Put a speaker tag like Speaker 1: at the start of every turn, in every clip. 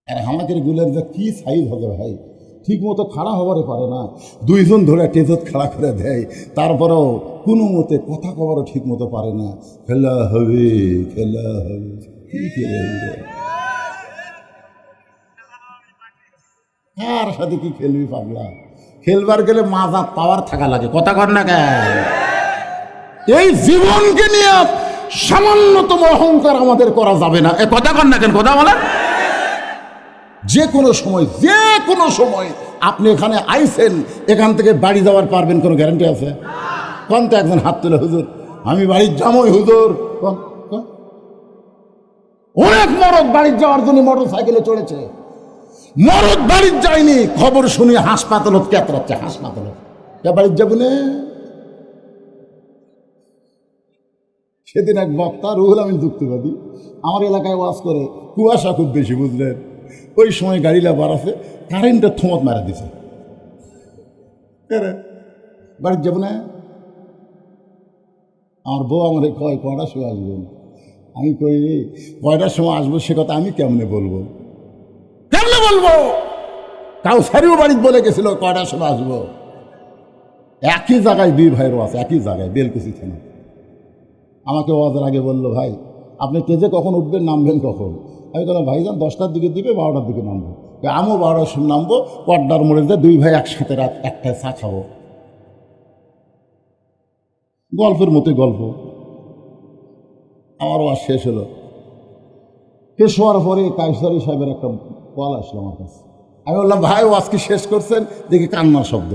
Speaker 1: আর আমাদের গুলের যে কী সাইজ হবে ভাই, ঠিক মতো খাড়া হবারে পারে না, দুইজন ধরে টেজত খাড়া করে দেয়, তারপরেও কোনো মতে কথা কবারও ঠিক মতো পারে না। খেলা হবে, খেলা হবে, কি খেলে কার সাথে কি খেলবি পাগলা? খেলবার গেলে মাজার পাওয়ার থাকা লাগে, কথা কর না কেন? এই জীবনকে নিয়ে সামান্যতম অহংকার আমাদের করা যাবে না, এ কথা কর না কেন? কথা বলেন। যে কোনো সময় আপনি এখানে আইছেন, এখান থেকে বাড়ি যাওয়ার পারবেন কোনো গ্যারান্টি আছে? কোন তো একজন হাত তুলে, হুজুর আমি বাড়ির যাবই হুজুর। অনেক মরদ বাড়ির যাওয়ার জন্য মোটর সাইকেলে চড়েছে, মরদ বাড়ির যায়নি, খবর শুনি হাসপাতালত কেতরাচ্ছে, হাসপাতালত বাড়ির যাবো না। সেদিন এক বক্তা, রুহুল আমিন যুক্তিবাদী, আমার এলাকায় ওয়াজ করে, কুয়াশা খুব বেশি বুঝলেন, ওই সময় গাড়িটা বাড়াছে, কারেন্টের থমত মারা দিছে, বাড়ির যাবো না। আমার বউ আমাদের কয় কয়টার সময় আসবেন? আমি কই কয়টার সময় আসবো সে কথা আমি কেমনে বলবো? কাউসারিও বাড়িতে বলে গেছিল কয়টার সময় আসবো। একই জায়গায় দুই ভাইয়েরও আছে, একই জায়গায় বেলকুচি থানা। আমাকে ওয়াজের আগে বললো, ভাই আপনি কেজে কখন উঠবেন, নামবেন কখন? আমি বললাম ভাইজান 10টার দিকে দিবে, 12টার দিকে নামবো। আমিও 12টার সময় নামবো, পর্দার মোড়ে যে দুই ভাই একসাথে রাত 1টায় চা খাবো, গল্পের মতোই গল্প। আমার ওয়াজ শেষ হলো, শেষ হওয়ার পরে কায়সারি সাহেবের একটা কল আসলো আমার কাছে। আমি বললাম ভাই ওয়াজ কি শেষ করছেন? দেখি কান্নার শব্দ।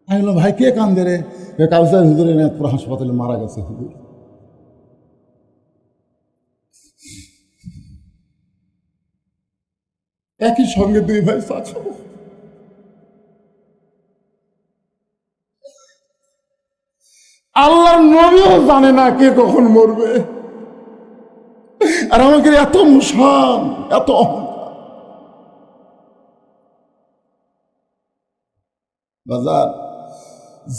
Speaker 1: আমি বললাম ভাই কে কান্দে রে? কাউসার হুজুরের নেতপুর হাসপাতালে মারা গেছে হুজুর। একই সঙ্গে দুই ভাই চা খাবো। আল্লাহর নবীও জানে না কে কখন মরবে, আর আমাকে এত মুসান, এত অহংকার। বাজার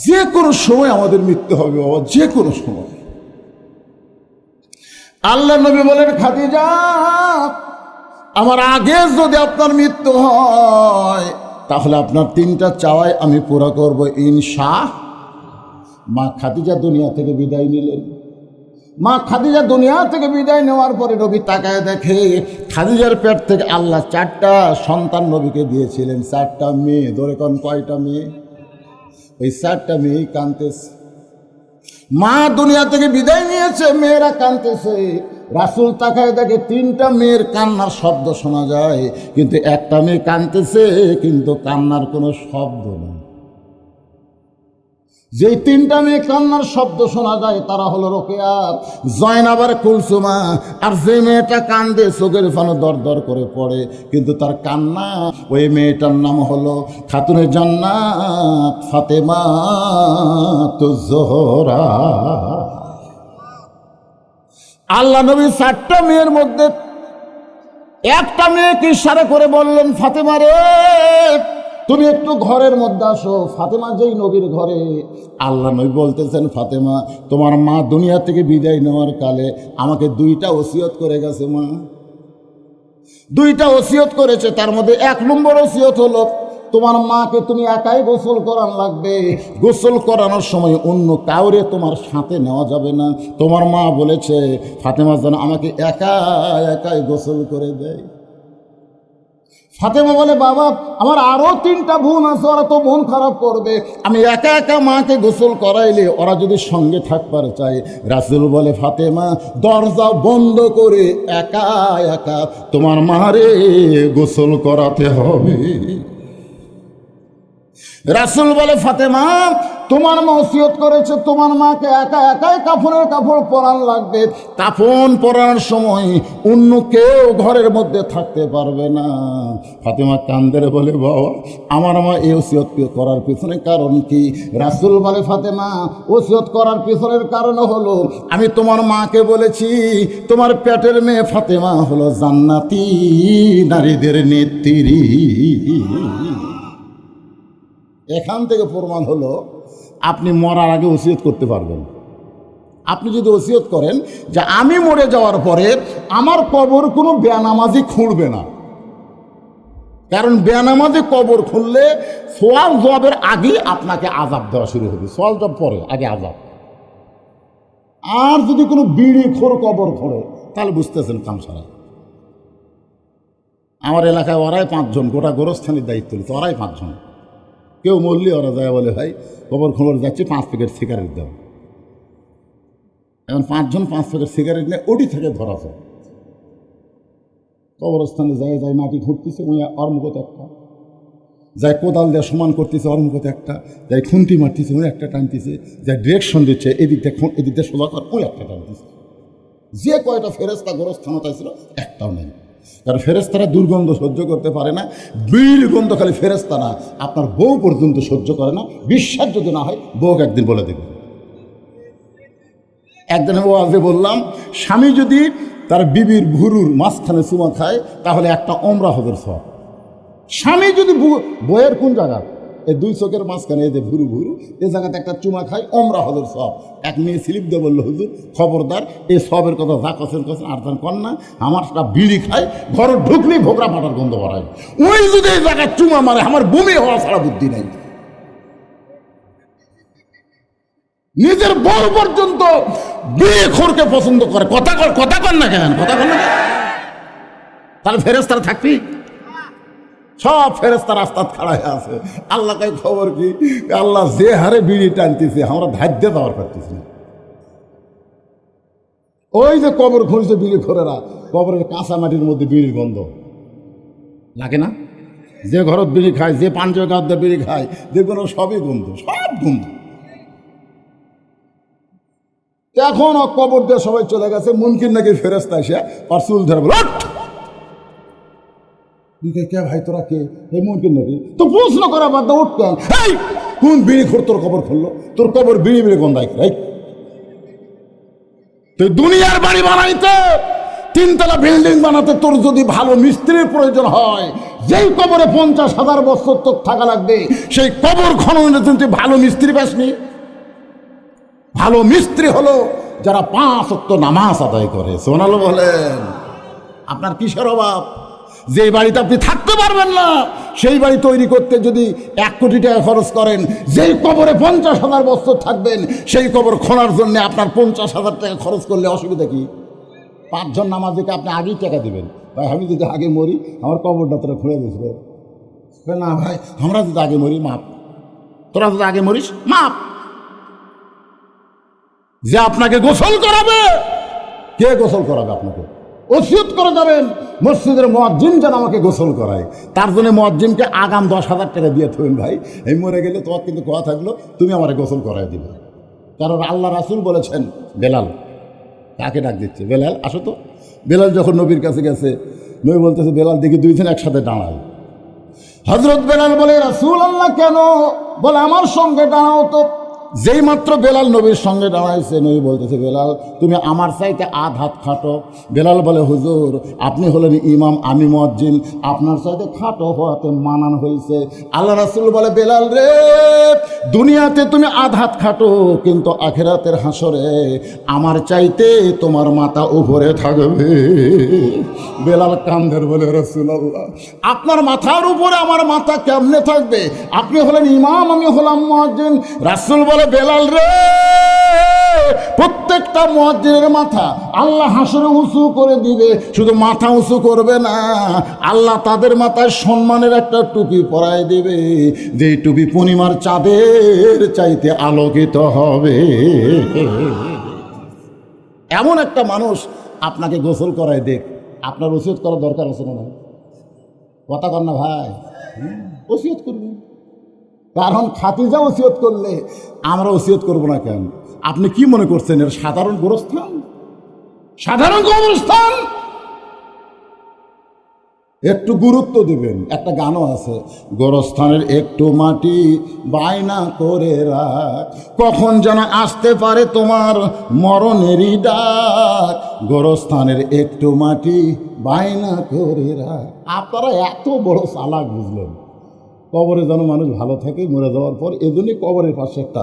Speaker 1: যে কোনো সময় আমাদের মৃত্যু হবে বাবা, যে কোনো সময়। আল্লাহ নবী বলেন, খাদিজা আমার আগে যদি আপনার মৃত্যু হয় তাহলে আপনার 3টা চাওয়াই আমি পুরা করব ইনশাআল্লাহ। মা খাদিজা দুনিয়া থেকে বিদায় নিলেন। মা খাদিজা দুনিয়া থেকে বিদায় নেওয়ার পরে নবী তাকায় দেখে খাদিজার পেট থেকে আল্লাহ 4টা সন্তান নবীকে দিয়েছিলেন, 4টা মেয়ে। ধরে কোন কয়টা মেয়ে? ওই 4টা মেয়েই কাঁদতেছে। মা দুনিয়া থেকে বিদায় নিয়েছে, মেয়েরা কাঁদতেছে। রাসূল তাকায় দেখে 3টা মেয়ের কান্নার শব্দ শোনা যায়, কিন্তু একটা মেয়ে কাঁদতেছে, কিন্তু কান্নার কোনো শব্দ নেই। যেই 3টা মেয়ে কান্নার শব্দ শোনা যায় তারা হলো রোকেয়া, জয়নাব আর কুলসুমা। আর যে মেয়েটা কান্দে চোখের ফানো দর দর করে পড়ে, কিন্তু তার কান্না, ওই মেয়েটার নাম হলো খাতুনে জান্নাত ফাতেমা জোহরা। আল্লাহ নবী 4টা মেয়ের মধ্যে একটা মেয়েকে ইশারা করে বললেন, ফাতেমা রে তুমি একটু ঘরের মধ্যে আসো। ফাতেমা যেই নবীর ঘরে, আল্লাহ নবী বলতেছেন, ফাতেমা তোমার মা দুনিয়া থেকে বিদায় নেওয়ার কালে আমাকে 2টা ওসিয়ত করে গেছে। মা 2টা ওসিয়ত করেছে, তার মধ্যে 1 নম্বর ওসিয়ত হলো তোমার মাকে তুমি একাই গোসল করান লাগবে, গোসল করানোর সময় অন্য কাউরে তোমার সাথে নেওয়া যাবে না। তোমার মা বলেছে ফাতেমা যেন আমাকে একাই গোসল করে দেয়। ফাতেমা বলে, বাবা আমার আরো 3টা বোন আছে, ওরা তো মন খারাপ করবে, আমি একা মাকে গোসল করাইলে ওরা যদি সঙ্গে থাকবার চায়। রাসূল বলে, ফাতেমা দরজা বন্ধ করে একা তোমার মারে গোসল করাতে হবে। রাসূল বলে, ফাতেমা তোমার মা ওসিয়ত করেছে তোমার মাকে একাই কাফনের কাপড় পরান লাগবে, কাফন পরানোর সময় অন্য কেউ ঘরের মধ্যে থাকতে পারবে না। ফাতেমা কান্দের বলে, বাবা আমার মা এই ওসিয়ত করার পিছনে কারণ কি? রাসূল বলে, ফাতেমা ওসিয়ত করার পিছনের কারণ হলো আমি তোমার মাকে বলেছি তোমার পেটের মেয়ে ফাতেমা হলো জান্নাতি নারীদের নেত্রী। এখান থেকে প্রমাণ হলো আপনি মরার আগে ওসিয়ত করতে পারবেন। আপনি যদি ওসিয়ত করেন যে আমি মরে যাওয়ার পরে আমার কবর কোনো বেনামাজি খুঁড়বে না, কারণ বেনামাজি কবর খুললে সোয়াল জবাবের আগেই আপনাকে আযাব দেওয়া শুরু হবে, সোয়াল জবাব পরে, আগে আযাব। আর যদি কোনো বিড়ি খোর কবর খোঁড়ে তাহলে বুঝতেছেন কামসারা। আমার এলাকায় ওরাই 5 জন, গোটা গোরস্থানের দায়িত্ব নিচ্ছে, ওরাই 5 জন। কেউ মরলি ওরা যায় বলে ভাই কবর খোঁড়ে যাচ্ছে 5 প্যাকেট সিগারেট দাও। এখন 5 জন 5 প্যাকেট সিগারেট নিয়ে ওটি থেকে ধরা যায়। কবরস্থানে যায় যায় মাটি খুঁড়তেছে, ওই অর্মগত একটা যায়, কোদাল দিয়ে সমান করতেছে অর্মগত একটা, যাই খুন্তি মারতেছে ওই একটা টানতেছে, যাই ডিরেকশন দিচ্ছে এদিক দিয়ে সোজা কর ওই একটা টানতেছে। যে কয়টা ফেরেস্তা গোরস্থানতা ছিল একটাও নেই, কারণ ফেরেস্তারা দুর্গন্ধ সহ্য করতে পারে না। বিড়ির গন্ধ খালি ফেরেস্তা না, আপনার বউ পর্যন্ত সহ্য করে না। বিশ্বাস যদি না হয় বউকে একদিন বলে দেবে। একদিন ওয়াজে বললাম, স্বামী যদি তার বিবির ভুরুর মাঝখানে চুমা খায় তাহলে একটা ওমরা হজের সওয়াব। স্বামী যদি বইয়ের কোন জায়গা, এই 2 চোখের মাঝখানে এই যে ভুরু ভুরু, এই জায়গাতে একটা চুমা খায় ওমরা হজের সওয়াব। এক মেয়ে স্লিপ দিয়ে বললো, হুজুর খবরদার এই সবের কথা যা কছেন আর তার কর না, আমার একটা বিড়ি খাই, ঘরে ঢুকলেই ভোগরা পাটার গন্ধ বাড়ায়, ওই যদি এই জায়গায় চুমা মারে আমার বমি হওয়া ছাড়া বুদ্ধি নেই। নিজের বউ পর্যন্ত বিয়ে খোরকে পছন্দ করে। কথা কর না কেন, কথা কর না, তাহলে ফেরেস্তারা থাকবি? সব ফেরেস্তা রাস্তা খাড়া হয়ে আছে। আল্লাহ কাই খবর কি, আল্লাহ যে হারে বিড়ি টানতেছে আমরা ধার্য দেওয়ার পারতেছি না। ওই যে কবর খুঁজছে বিড়ি খোরেরা, কবরের কাঁচা মাটির মধ্যে বিড়ির গন্ধ লাগে না? যে ঘরত বিড়ি খায়, যে পাঞ্জের গাদ্দা বিড়ি খায়, দেখবেন সবই গন্ধ, সব গন্ধ। এখন কবর দিয়ে সবাই চলে গেছে, মুনকির নাকি ফেরেস্তা এসে আর চুল ধরে বল, কে ভাই তোরা কে? এই মুনকির নাকি, তো প্রশ্ন করা বাদ দাও, উঠ কেন? এই কোন বিড়ি খোর তোর কবর খুললো? তোর কবর বিড়ি বিড়ি গন্ধায়। তুই দুনিয়ার বাড়ি বানাইতে, 3 তলা বিল্ডিং বানাতে তোর যদি ভালো মিস্ত্রির প্রয়োজন হয়, যেই কবরে 50,000 বছর তোর থাকা লাগবে, সেই কবর খননের জন্য তুই ভালো মিস্ত্রি পাসনি। ভালো মিস্ত্রি হলো যারা 5 ওয়াক্ত নামাজ আদায় করে। সোনালো বলেন, আপনার কিসের অভাব? যে বাড়িতে আপনি থাকতে পারবেন না, সেই বাড়ি তৈরি করতে যদি 1 কোটি টাকা খরচ করেন, যেই কবরে 50,000 বছর থাকবেন, সেই কবর খোঁড়ার জন্য আপনার 50,000 টাকা খরচ করলে অসুবিধা কি? 5 জন নামাজিকে আপনি আগেই টাকা দেবেন, ভাই আমি যদি আগে মরি আমার কবরটা তোরা খুঁড়ে দিয়েছিল। না ভাই আমরা যদি আগে মরি মাপ, তোরা যদি আগে মরিস মাপ। যে আপনাকে গোসল করাবে, কে গোসল করাবে আপনাকে? ওসিয়ত করে যাবেন মসজিদের মুয়াজ্জিন যেন আমাকে গোসল করায়, তার জন্য মুয়াজ্জিনকে আগাম 10,000 টাকা দিয়ে থাকবেন। ভাই এই মরে গেলে তোমার কিন্তু কথা থাকলো তুমি আমাকে গোসল করাই দিবে। কারণ আল্লাহ রাসূল বলেছেন, বেলাল কাকে ডাক দিচ্ছে, বেলাল আসো তো। বেলাল যখন নবীর কাছে গেছে, নবী বলতেছে বেলাল দেখি 2 জন একসাথে দাঁড়ায়। হযরত বেলাল বলে, রাসূলুল্লাহ কেন? বলে আমার সঙ্গে দাঁড়াও তো। যেই মাত্র বেলাল নবীর সঙ্গে দাঁড়াইছে, নবী বলতেছে, বেলাল তুমি আমার চাইতে আধ হাত খাটো। বেলাল বলে, হুজুর আপনি হলেন ইমাম, আমি মুয়াজ্জিন, আপনার চাইতে খাটো হওয়াতে মানান হয়েছে। আল্লাহ রাসূল বলে, বেলাল রে, দুনিয়াতে তুমি আধ হাত খাটো, কিন্তু আখিরাতের হাসরে আমার চাইতে তোমার মাথা উপরে থাকবে। বেলাল কান্দের বলে, রাসূলুল্লাহ আপনার মাথার উপরে আমার মাথা কেমনে থাকবে? আপনি হলেন ইমাম, আমি হলাম মুয়াজ্জিন। রাসূল বলে, বেলাল রে, প্রত্যেকটা মুয়াজ্জিনের মাথা আল্লাহ হাসরে উঁচু করে দিবে। শুধু মাথা উঁচু করবে না, আল্লাহ তাদের মাথায় সম্মানের একটা টুপি পরায় দেবে, যেই টুপি পূর্ণিমার চাঁদের চাইতে আলোকিত হবে। এমন একটা মানুষ আপনাকে গোসল করায় দেখ, আপনার ওসিয়ত করার দরকার আছে না? কথা কর না ভাই, ওসিয়ত করবেন। কারণ খাদিজা ওসিয়ত করলে আমরা ওসিয়ত করবো না কেন? আপনি কি মনে করছেন এর সাধারণ গোরস্থান? সাধারণ কবরস্থান? একটু গুরুত্ব দিবেন। একটা গানও আছে, গোরস্থানের একটু মাটি বায়না করে রাখ, কখন যেন আসতে পারে তোমার মরণেরই ডাক। গোরস্থানের একটু মাটি বায়না করে রাখ। আপনারা এত বড় চালাক বুঝলেন, কবরে যেন মানুষ ভালো থাকে মরে যাওয়ার পর, এজন্যই কবরের পাশে একটা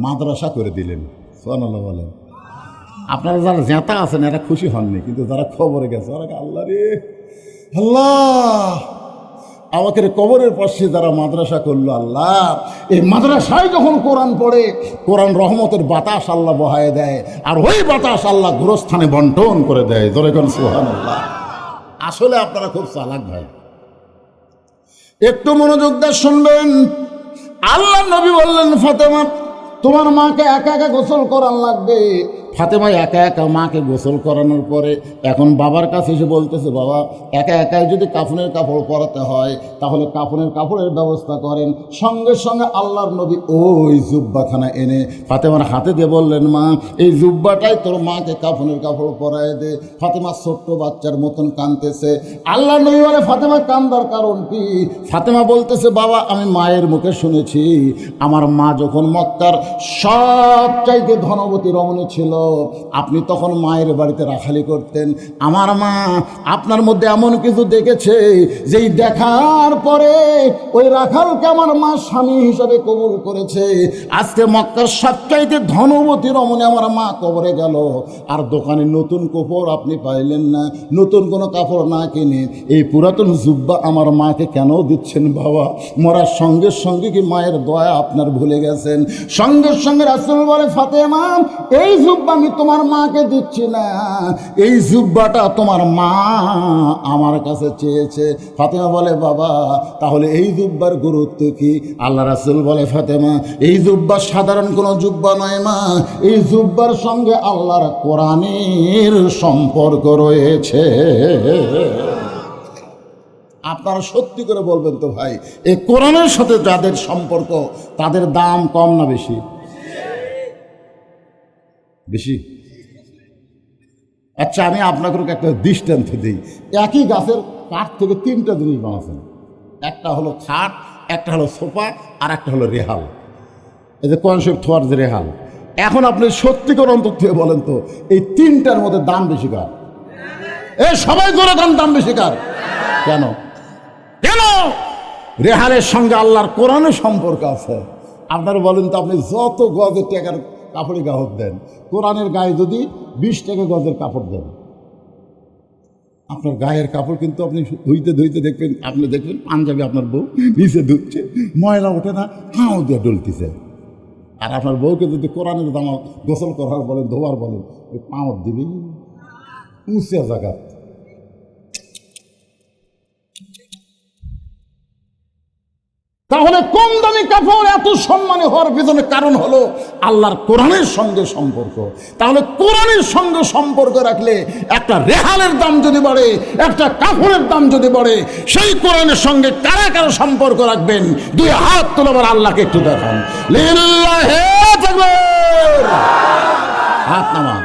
Speaker 1: মাদ্রাসা করে দিলেন। সুবহানাল্লাহ বলেন। আপনারা যারা জেতা আছেন এরা খুশি হননি, কিন্তু যারা খবরে গেছে ওরা আল্লাহ রে আল্লাহ, আমাকে কবরের পাশে যারা মাদ্রাসা করলো আল্লাহ, এই মাদ্রাসায় যখন কোরআন পড়ে কোরআন রহমতের বাতাস আল্লাহ বহায় দেয়, আর ওই বাতাস আল্লাহ গোরস্থানে বন্টন করে দেয়। জোরে কোন সুবহানাল্লাহ। আসলে আপনারা খুব চালাক ভাই, একটু মনোযোগ দিয়ে শুনবেন। আল্লাহ নবী বললেন, ফাতেমা তোমার মাকে একা একা গোসল করান লাগবে। ফাতেমা একা একা মাকে গোসল করানোর পরে এখন বাবার কাছে এসে বলতেছে, বাবা একা একাই যদি কাফনের কাপড় পরাতে হয় তাহলে কাফনের কাপড়ের ব্যবস্থা করেন। সঙ্গে সঙ্গে আল্লাহর নবী ওই জুব্বাখানা এনে ফাতেমার হাতে দিয়ে বললেন, মা এই জুব্বাটাই তোর মাকে কাফনের কাপড় পরায় দে। ফাতেমা ছোট্ট বাচ্চার মতন কাঁদতেছে। আল্লাহর নবী বলে, ফাতেমা কান্দার কারণ কি? ফাতেমা বলতেছে, বাবা আমি মায়ের মুখে শুনেছি আমার মা যখন মক্কার সবচাইতে ধনবতী রমণী ছিল, আপনি তখন মায়ের বাড়িতে রাখালি করতেন। আমার মা আপনার মধ্যে এমন কিছু দেখেছে যেই দেখার পরে ওই রাখালকে আমার মা স্বামী হিসাবে কবুল করেছে। আজকে মক্কার সবচাইতে ধনবতী রমণী আমার মা কবরে গেল, আর দোকানে নতুন কাপড় আপনি পাইলেন না, নতুন কোনো কাপড় না কিনে এই পুরাতন জুব্বা আমার মাকে কেন দিচ্ছেন বাবা? মরার সঙ্গে সঙ্গে কি মায়ের দয়া আপনার ভুলে গেছেন? সঙ্গে সঙ্গে রাসূল বলে, ফাতেমা এই জুব্বা আমি তোমার মাকে দিচ্ছি না, এই জুব্বাটা তোমার মা আমার কাছে চেয়েছে। ফাতেমা বলে, বাবা তাহলে এই জুব্বার গুরুত্ব কি? আল্লাহ রাসূল বলে, ফাতেমা এই জুব্বা সাধারণ কোনো জুব্বা নয় মা, এই জুব্বার সঙ্গে আল্লাহর কোরআনের সম্পর্ক রয়েছে। আপনারা সত্যি করে বলবেন তো ভাই, এই কোরআনের সাথে যাদের সম্পর্ক তাদের দাম কম না বেশি? বেশি। আচ্ছা আমি আপনাকে একটা দৃষ্টান্ত দিই। একই গাছের কাঠ থেকে তিনটা জিনিস বানাচ্ছেন, একটা হলো খাট, একটা হলো সোফা, আর একটা হলো রেহাল। এই যে কনসেপ্ট থোয়ার যে রেহাল, এখন আপনি সত্যি করে অন্তর থেকে বলেন তো এই তিনটার মধ্যে দাম বেশি কার? এ সবাই জোরে দাম বেশি কার? কেন কেন? রেহালের সঙ্গে আল্লাহর কোরআনের সম্পর্ক আছে। আপনারা বলেন তো, আপনি যত গজের টাকার কাপড়ে গাহক দেন, কোরআনের গায়ে যদি 20 টাকা গজের কাপড় দেন, আপনার গায়ের কাপড় কিন্তু আপনি ধুইতে ধুইতে দেখবেন, আপনি দেখবেন পাঞ্জাবি আপনার বউ নিচে ধুচ্ছে, ময়লা ওঠে না, হাও দিয়ে ডলতেছে। আর আপনার বউকে যদি কোরআনের দামা গোসল করার বলেন, ধোয়ার বলেন, ওই পাঁচ দিবি উঁচে জায়গা। তাহলে কম দামি কাপড় এত সম্মানী হওয়ার পিছনে কারণ হলো আল্লাহর কোরআনের সঙ্গে সম্পর্ক। তাহলে কোরআনের সঙ্গে সম্পর্ক রাখলে একটা রেহালের দাম যদি বাড়ে, একটা কাপড়ের দাম যদি বাড়ে, সেই কোরআনের সঙ্গে কারা কারা সম্পর্ক রাখবেন? দুই হাত তুলে আবার আল্লাহকে একটু দেখান, লিল্লাহি তাকবীর, হাত নামান।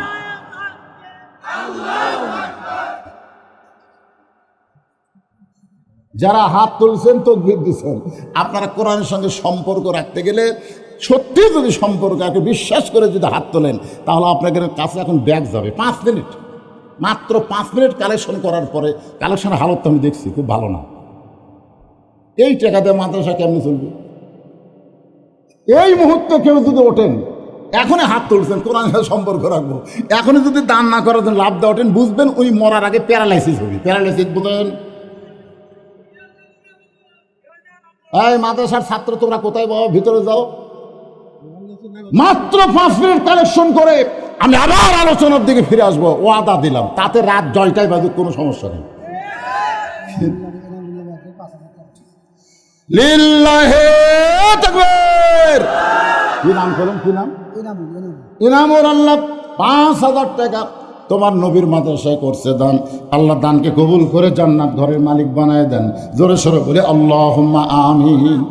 Speaker 1: যারা হাত তুলছেন তাকবীর দিচ্ছেন, আপনারা কোরআনের সঙ্গে সম্পর্ক রাখতে গেলে সত্যি যদি সম্পর্ক একটু বিশ্বাস করে যদি হাত তোলেন, তাহলে আপনাদের কাছে এখন ব্যাগ যাবে 5 মিনিট, মাত্র 5 মিনিট কালেকশন করার পরে। কালেকশনের হালত তো আমি দেখছি খুব ভালো না। এই টাকাতে মাদ্রাসা কেমনি চলবে? এই মুহূর্তে কেউ যদি ওঠেন, এখনই হাত তুলছেন কোরআনের সাথে সম্পর্ক রাখবো, এখনই যদি দান না করার জন্য লাভ দেওয়া ওঠেন, বুঝবেন ওই মরার আগে প্যারালাইসিস হবে। প্যারালাইসিস বুঝেন? এই মাদ্রাসার ছাত্র তোমরা কোথায় বাবা? ভিতরে যাও। মাত্র 5 মিনিট কালেকশন করে আমি আবার আলোচনার দিকে ফিরে আসবো, ওয়াদা দিলাম। তাতে রাত 10টায় বাজুক, কোনো সমস্যা নেই। লিল্লাহি তাকবীর। কি নাম করেন? কি নাম? ইনামুর আল্লাহ 5000 টাকা তোমার নবীর মাদ্রাসায় করছে দান। আল্লাহ দানকে কবুল করে জান্নাত ঘরের মালিক বানায় দেন। জোরে সোরে বলে আল্লাহুম্মা আমিন।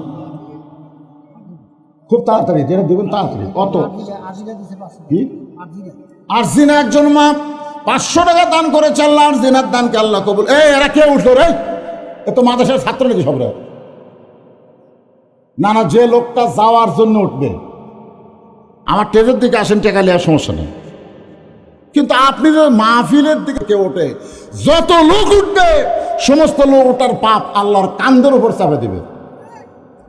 Speaker 1: খুব তাড়াতাড়ি যেটা দেবেন তাড়াতাড়ি। কত? কি আরজিনা একজন মা 500 টাকা দান করেছে। আল্লাহ আরজিনার দানকে আল্লাহ কবুল। এরা কে উঠলো রে? এ তো মাদ্রাসার ছাত্র নাকি সবরা? না না, যে লোকটা যাওয়ার জন্য উঠবে আমার টেজের দিকে আসেন, টাকা নেওয়ার সমস্যা নেই। কিন্তু আপনি যে মাহফিলের দিকে কেউ ওঠে, যত লোক উঠবে সমস্ত লোক ওটার পাপ আল্লাহর কান্দের উপর চাপে দিবে।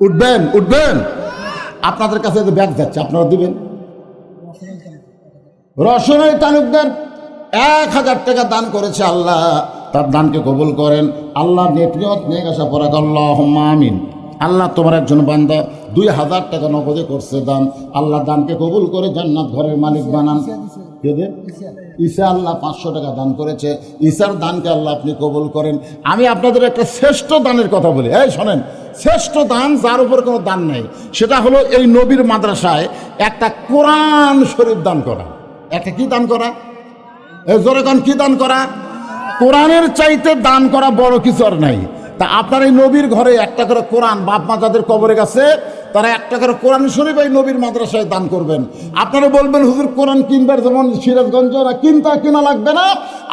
Speaker 1: উঠবেন উঠবেন। আপনাদের কাছে যে ব্যাগ যাচ্ছে আপনারা দিবেন। রসনাই তালুকদার 1000 টাকা দান করেছে। আল্লাহ তার দানকে কবুল করেন। আল্লাহ নেতনিয়ত নিয়ে আসা পরে আল্লাহুম্মা আমিন। আল্লাহ তোমার একজন বান্দা 2000 টাকা নগদে করছে দান। আল্লাহ দানকে কবুল করে জান্নাত ঘরের মালিক বানান। ঈসা আল্লাহ 500 টাকা দান করেছে। ঈসার দানকে আল্লাহ আপনি কবুল করেন। আমি আপনাদের একটা শ্রেষ্ঠ দানের কথা বলি, এই শোনেন, শ্রেষ্ঠ দান যার উপর কোনো দান নেই, সেটা হলো এই নবীর মাদ্রাসায় একটা কোরআন শরীফ দান করা। একটা কি দান করা? জোরে কোন কি দান করা? কোরআনের চাইতে দান করা বড় কিছু আর নাই। তা আপনার এই নবীর ঘরে একটা করে কোরআন, বাপ মা যাদের কবরে গেছে তারা একটা করে কোরআন শরীফ এই নবীর মাদ্রাসায় দান করবেন। আপনারা বলবেন হুজুর কোরআন কিনবার যেমন সিরাজগঞ্জ ওরা কিনা লাগবে না,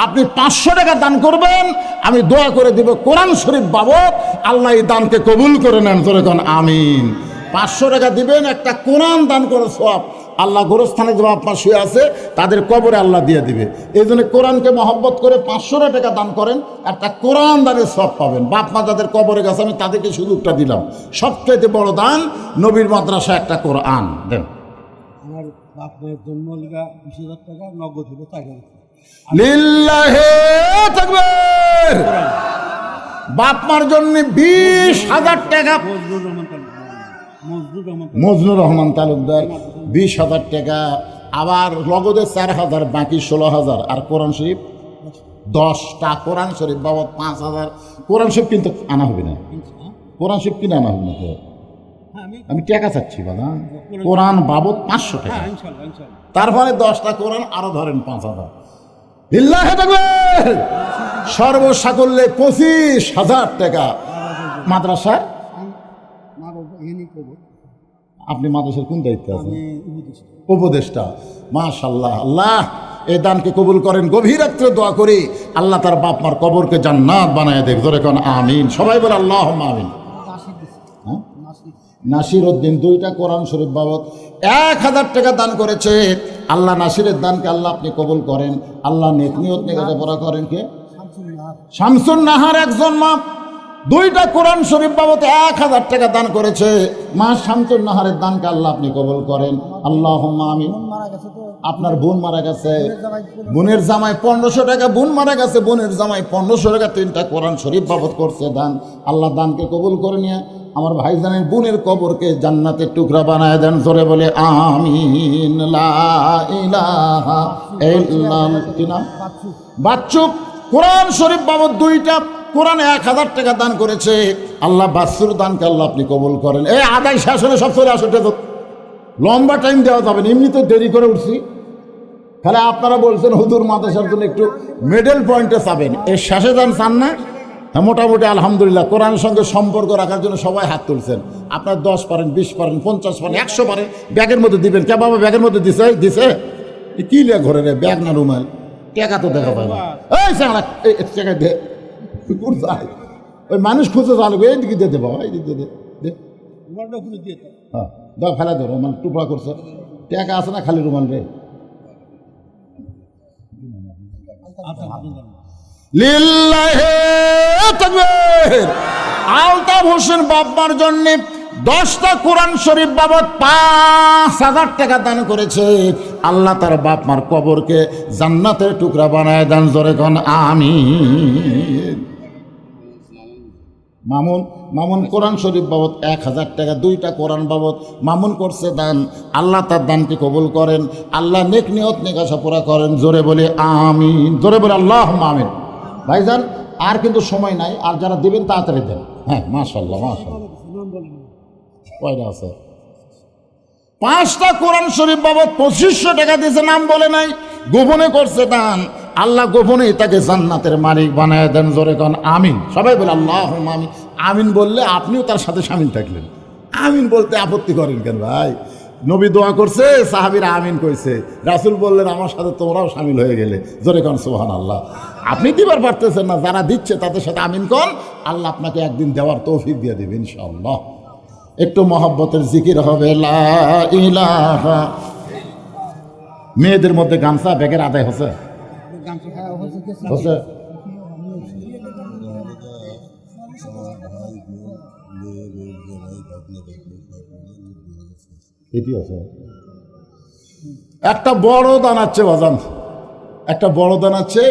Speaker 1: আপনি 500 টাকা দান করবেন, আমি দোয়া করে দিব কোরআন শরীফ বাবদ আল্লাহ এই দানকে কবুল করে নেন। জোরে কোন আমিন। 500 টাকা দিবেন, একটা কোরআন দান করে সওয়াব আল্লাহ গোরস্থানে যে আপনার শুয়ে আছে তাদের কবরে আল্লাহ দিয়ে দিবে। এই জন্য কোরআনকে মহব্বত করে 500 টাকা দান করেন, একটা কোরআন দানের সওয়াব পাবেন। বাপ মা যাদের কবরে গেছে আমি তাদেরকে সুযোগটা দিলাম। সবচেয়ে বড় দান নবীর মাদ্রাসা একটা কোরআন দেন।
Speaker 2: আমার বাপ মায়ের জন্ম লেগা 20,000 টাকা নগদ হলো টাকা
Speaker 1: লিল্লাহে তাকবীর। বাপ মার জন্য 20,000 টাকা। মজনুর রহমান তালুকদার 20,000 টাকা, আবার নগদে 4,000, বাকি 16,000, আর কোরআন শরীফ 10টা কোরআন শরীফ বাবদ 5,000। কোরআন শরীফ কিন্তু আনা হবে না, কোরআন শরীফ কিনে আনা হবে না তো, আমি টাকা চাচ্ছি বাবা। কোরআন বাবদ 500 টাকা, তারপরে 10টা কোরআন আরো ধরেন 5,000। লিল্লাহে তাকবীর। সর্বসাকল্যে 25,000 টাকা মাদ্রাসা। আপনি মাদ্রাসার কোন দায়িত্বে আছেন? উপদেষ্টা। মাশাআল্লাহ। আল্লাহ এই দানকে কবুল করেন। গভীর রাত্রে দোয়া করি আল্লাহ তার বাপ মার কবরকে জান্নাত বানায় দেখ। জোরে কোন আমিন। সবাই বলে আল্লাহুম্মা আমিন। নাসির উদ্দিন 2টা কোরআন শরীফ বাবদ 1000 টাকা দান করেছে। আল্লাহ নাসিরের দানকে আল্লাহ আপনি কবুল করেন। আল্লাহ নেক নিয়ত নিয়ে লেখাপড়া করেন। কে? শামসুন নাহার একজন মা 2টা কোরআন শরীফ বাবদ 1000 টাকা দান করেছে। মা শামসুন নাহারের দানকে আল্লাহ আপনি কবুল করেন। আল্লাহুম্মা আমিন। আপনার বোন মারা গেছে, বোনের জামাই 1500 টাকা, বোন মারা গেছে, বোনের জামাই 1500 টাকা 3টা কোরআন শরীফ বাবদ করছে দান। আল্লাহ দানকে কবুল করে নিয়ে আমার ভাইজানের বোনের কবরকে জান্নাতের টুকরা বানায় দেন। জোরে বলে আমিন। লা ইলাহা ইল্লাল্লাহ। কি নাম? বাচ্চু কোরআন শরীফ বাবদ 2টা কোরআনে 1000 টাকা দান করেছে। আল্লাহ বাচ্চুর দানকে আল্লাহ আপনি কবুল করেন। এই আদায় শেষ হলে সব চলে আসে, লম্বা টাইম দেওয়া যাবে না, এমনি তো দেরি করে উঠছি। তাহলে আপনারা বলছেন হুজুর মাদ্রাসার জন্য একটু মিডল পয়েন্টে চাবেন, এর শেষে যান চান না? মোটামুটি আলহামদুলিল্লাহ কোরআনের সঙ্গে সম্পর্ক রাখার জন্য সবাই হাত তুলছেন। আপনার 10 পারেন, 20 পারেন, 50 পারেন, 100 পারেন, ব্যাগের মধ্যে দিবেন। কে বাবা ব্যাগের মধ্যে দিছে? কি লিয়া ঘরে রে? ব্যাগ না রুমাল? টাকা তো দেখা পায় না। এই টাকা দে, ওই মানুষ খুঁজে চালবে। এইদিকে দিয়ে দে বাবা, এইদিকে দে। হ্যাঁ দাও, ফেলা দো, রুমাল টুকরা করছে। টাকা আছে না খালি রুমাল রে? লিল্লাহে তাকবীর। আলতাফ হোসেন বাপ্পার জন্য 10টা কোরআন শরীফ বাবদ 5,000 টাকা দান করেছে। আল্লাহ তার বাপ মার কবরকে জান্নাতের টুকরা বানায় দেন। জোরে কোন আমিন। মামুন কোরআন শরীফ বাবদ 1000 টাকা, 2টা কোরআন বাবদ মামুন করছে দান। আল্লাহ তার দানকে কবুল করেন। আল্লাহ নেক নিয়ত নেক আশা পুরা করেন। জোরে বলে আমিন। জোরে বলে আল্লাহুম্মা আমিন। ভাইজান আর কিন্তু সময় নাই, আর যারা দিবেন তাড়াতাড়ি দেন। হ্যাঁ মাশাআল্লাহ মাশাআল্লাহ। কয়টা আছে? 5টা কোরআন শরীফ বাবদ 2500 টাকা দিয়েছে, নাম বলে নাই, গোপনে করছে দান। আল্লাহ গোপনে তাকে জান্নাতের মালিক বানায় দেন। জোরে কোন আমিন। সবাই বলে আল্লাহুম্মা আমিন। আমিন বললে আপনিও তার সাথে শামিল থাকলেন। আমিন বলতে আপত্তি করেন কেন ভাই? নবী দোয়া করছে, সাহাবীরা আমিন কইছে, রাসূল বললেন আমার সাথে তোমরাও শামিল হয়ে গেলে। জোরে কোন সুবহানাল্লাহ। আপনি দিবার পারতেছেন না, যারা দিচ্ছে তাদের সাথে আমিন কর, আল্লাহ আপনাকে একদিন দেওয়ার তৌফিক দিয়ে দেবে ইনশাআল্লাহ। একটু মহব্বতের জিকির হবে। লা ইলাহা। মেয়েদের মধ্যে গামছা ব্যাগের আদায় হচ্ছে? এটি আছে। একটা বড় দান আছে বাজান, একটা বড় দান আছে।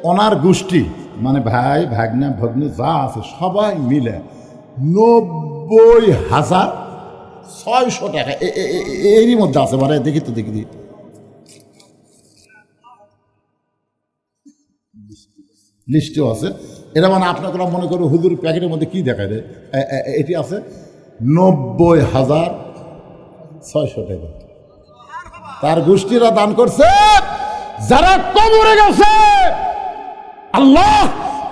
Speaker 1: ওনার গোষ্ঠী মানে ভাই ভাগনা ভগ্নি যা আছে সবাই মিলে 90,600 টাকা এরই মধ্যে আছে। মানে দেখি তো দেখি লিস্টেও আছে। এটা মানে আপনারা মনে করো হুজুর প্যাকেটের মধ্যে কি দেখায় রে, এটি আছে 90,600 টাকা তার গোষ্ঠীরা দান করছে। যারা কবরে গেছে আল্লাহ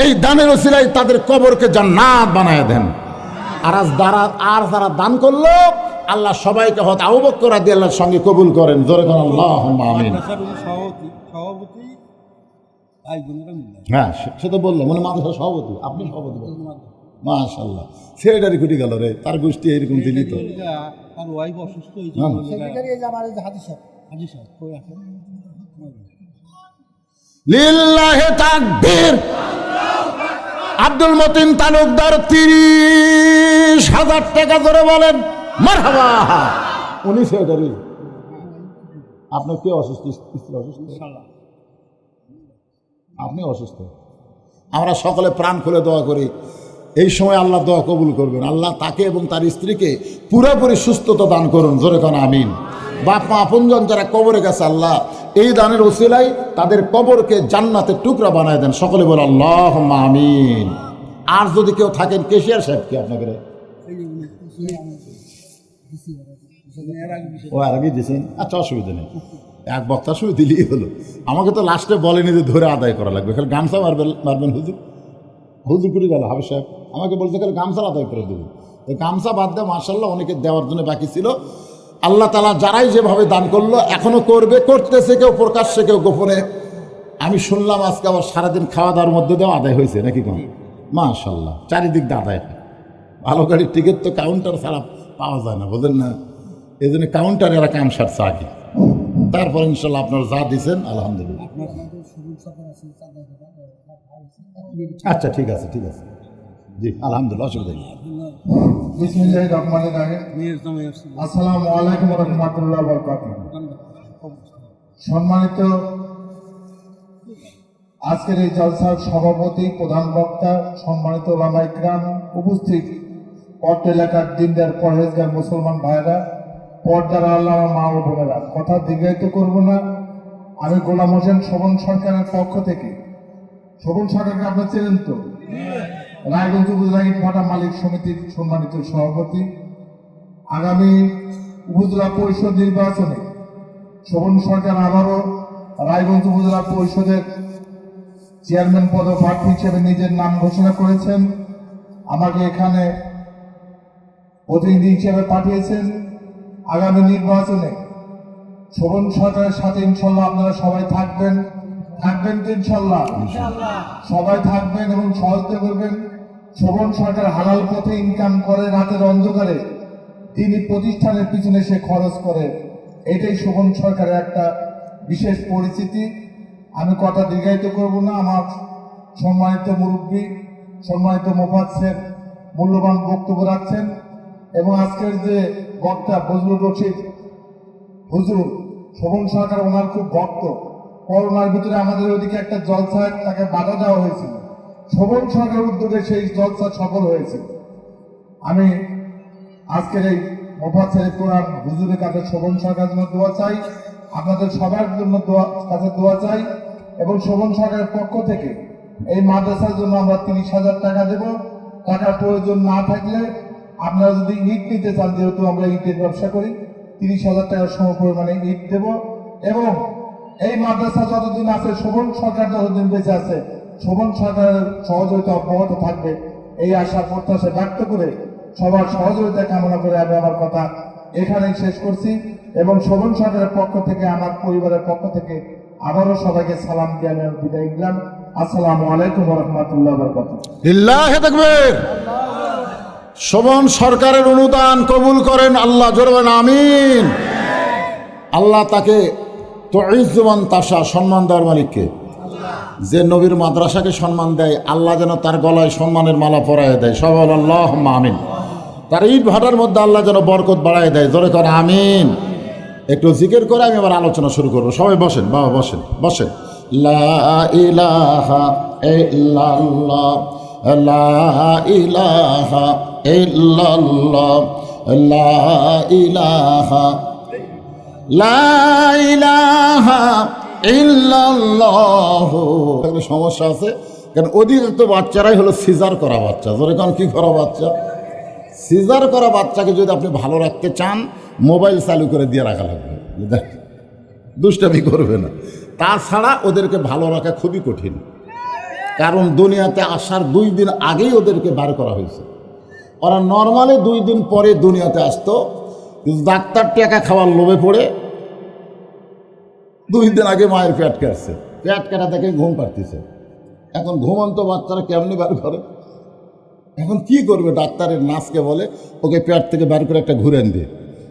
Speaker 1: এই দানের ওসিলায় তাদের কবরকে জান্নাত বানায় দেন। আর যারা দান করলো আল্লাহ সবাইকে হয়তো আবু বকর রাদিয়াল্লাহর সঙ্গে কবুল করেন। জোরে করেন আল্লাহুম্মা আমিন।
Speaker 2: সভাপতি
Speaker 1: হ্যাঁ সে তো বললো মানে মাদ্রাসা সভাপতি, আপনি সভাপতি মাশাআল্লাহ। সেটারই কুটি গেল রে, তার গোষ্ঠী এরকম দিলি তো।
Speaker 2: তার ওয়াইফ অসুস্থ
Speaker 1: লিল্লাহি তাকবীর। আব্দুল মতিন তালুকদার 30,000 টাকা ধরে বলেন মারহাবা। উনি সেটারই। আপনার কে অসুস্থ? স্ত্রী অসুস্থ, আপনি অসুস্থ। আমরা সকলে প্রাণ খুলে দোয়া করি এই সময় আল্লাহ দোয়া কবুল করবেন। আল্লাহ তাকে এবং তার স্ত্রীকে পুরোপুরি সুস্থতা দান করুন। জোরে কোন আমিন। বাপ মা আপনজন যারা কবরে গেছে আল্লাহ এই দানের ওসিলায় তাদের কবরকে জান্নাতের টুকরা বানায় দেন। সকলে বলে আল্লাহুম্মা আমিন। আর যদি কেউ থাকেন কেশিয়ার সাহেব কি আপনাকে ও আর আগে দিয়েছেন? আচ্ছা অসুবিধা নেই, এক বক্তার সময় দিলেই হলো। আমাকে তো লাস্টে বলেনি যে ধরে আদায় করা লাগবে, খালি গামছা মারবেন হুজুর। হুজুর করে গেল হাফিজ সাহেব আমাকে বলতে খালি গামছা আদায় করে দেবে। তো গামছা বাদ দেওয়া মার্শাল্লাহ অনেকে দেওয়ার জন্য বাকি ছিল। আল্লাহ তাআলা যারাই যেভাবে দান করলো এখনো করবে, করতেছে, কেউ প্রকাশ্যে কেউ গোপনে। আমি শুনলাম আজকে আবার সারাদিন খাওয়া দাওয়ার মধ্যে দেওয়া আদায় হয়েছে নাকি কোন? মাশাল্লাহ চারিদিক দিয়ে আদায় হয়। ভালো গাড়ির টিকিট তো কাউন্টার ছাড়া পাওয়া যায় না, বোঝেন না? এই জন্য কাউন্টারে এরা কাম সারছে আগে, তারপর ইনশাল্লাহ আপনারা যা দিচ্ছেন আলহামদুলিল্লাহ। আচ্ছা ঠিক আছে ঠিক আছে, জি আলহামদুলিল্লাহ, অসুবিধা নেই।
Speaker 3: বিসমিল্লাহির রহমানির রহিম। আসসালামু আলাইকুম ওয়া রাহমাতুল্লাহি ওয়া বারাকাতুহু। সম্মানিত আজকের এই জলসার সভাপতি, প্রধান বক্তা, সম্মানিত ওলামা ইকরাম, উপস্থিত পর্দ এলাকার দিনদার পরহেজগার মুসলমান ভাইরা, পর্দার আল্লামা মা ও বোনেরা, কথা দীর্ঘায়িত করব না। আমি গোলাম হোসেন, শোভন সরকারের পক্ষ থেকে। শোভন সরকারকে আপনারা চেনেন তো? রায়গঞ্জ উপজেলা ইট ভাটা মালিক সমিতির সম্মানিত সভাপতি। আগামী উপজেলা পরিষদ নির্বাচনে শোভন সরকার আবারও রায়গঞ্জ উপজেলা পরিষদের চেয়ারম্যান পদপ্রার্থী হিসেবে নিজের নাম ঘোষণা করেছেন। আমাকে এখানে প্রতিনিধি হিসেবে পাঠিয়েছেন। আগামী নির্বাচনে শোভন সরকারের সাথে ইনশাল্লাহ আপনারা সবাই থাকবেন তো ইনশাল্লাহ? সবাই থাকবেন এবং সহযোগিতা করবেন। শোভন সরকার হালাল পথে ইনকাম করে, রাতের অন্ধকারে তিনি প্রতিষ্ঠানের পিছনে সে খরচ করে। এটাই শোভন সরকারের একটা বিশেষ পরিচিতি। আমি কথা দীর্ঘায়িত করব না। আমার সম্মানিত মুরব্বী, সম্মানিত মুফাসসির মূল্যবান বক্তব্য রাখছেন এবং আজকের যে বক্তা ফজলুর রশিদ হুজুর, শোভন সরকার ওনার খুব ভক্ত। করোনার ভিতরে আমাদের ওইদিকে একটা জলসায় তাকে বাধা দেওয়া হয়েছিল, শোভন সরকার উদ্যোগে সেই জলসা সফল হয়েছে। আমি আজকের এই মুফাসসির কোরআন হুজুরের কাছে শোভন সরকারের জন্য দোয়া চাই, আপনাদের সবার জন্য কাছে দোয়া চাই এবং শোভন সরকারের পক্ষ থেকে এই মাদ্রাসার জন্য আমরা 30,000 টাকা দেব। টাকার প্রয়োজন না থাকলে আপনারা যদি ইট নিতে চান, যেহেতু আমরা ইটের ব্যবসা করি, 30,000 টাকার সম পরিমাণে ইট দেব এবং এই মাদ্রাসা যতদিন আছে, শোভন সরকার যতদিন বেঁচে আছে, শোভন সরকারের সহযোগিতা অব্যাহত থাকবে এই আশা প্রত্যাশা ব্যক্ত করে সবার সহযোগিতা কামনা করে আমি আমার কথা এখানেই শেষ করছি এবং শোভন সরকারের পক্ষ থেকে, আমার পরিবারের পক্ষ থেকে আবারও সবাইকে সালাম দিয়ে আমি বিদায় দিলাম। আসসালামু আলাইকুম ওয়া রাহমাতুল্লাহি ওয়া বারাকাতুহু।
Speaker 1: লিল্লাহি তাকবীর। শোভন সরকারের অনুদান কবুল করেন আল্লাহ, জোরে বলেন আমিন। আল্লাহ তাকে তুইজ্জুমান তাশা, সম্মান দেওয়ার মালিককে। যে নবীর মাদ্রাসাকে সম্মান দেয় আল্লাহ যেন তার গলায় সম্মানের মালা পরায় দেয়। সবাই বলেন আল্লাহুম্মা আমিন। তার ইট ভাটার মধ্যে আল্লাহ যেন বরকত বাড়ায় দেয়। জোরে করে আমিন। একটু জিকির করে আমি আবার আলোচনা শুরু করবো। সবাই বসেন, বাবা বসেন, বসেন। লা ইলাহা ইল্লাল্লাহ, লা ইলাহা ইল্লাল্লাহ, লা ইলাহা, লা ইলাহা ইল্লাল্লাহ। একটা সমস্যা আছে, কারণ অধিকাংশ বাচ্চারাই হলো সিজার করা বাচ্চা। ধরে কারণ কি করা বাচ্চা? সিজার করা বাচ্চাকে যদি আপনি ভালো রাখতে চান, মোবাইল চালু করে দিয়ে রাখা লাগবে, দুষ্টামি করবে না। তাছাড়া ওদেরকে ভালো রাখা খুবই কঠিন, কারণ দুনিয়াতে আসার 2 দিন আগেই ওদেরকে বার করা হয়েছে। ওরা নর্মালি 2 দিন পরে দুনিয়াতে আসতো, কিন্তু ডাক্তার টাকা খাওয়ার লোভে পড়ে 2 দিন আগে মায়ের পেট কাটছে, পেট কাটা থেকে ঘুম পাড়তেছে। এখন ঘুমন্ত বাচ্চারা কেমনি বার করে? এখন কি করবে? ডাক্তারের নার্সকে বলে ওকে পেট থেকে বার করে একটা ঘুরেন দিয়ে,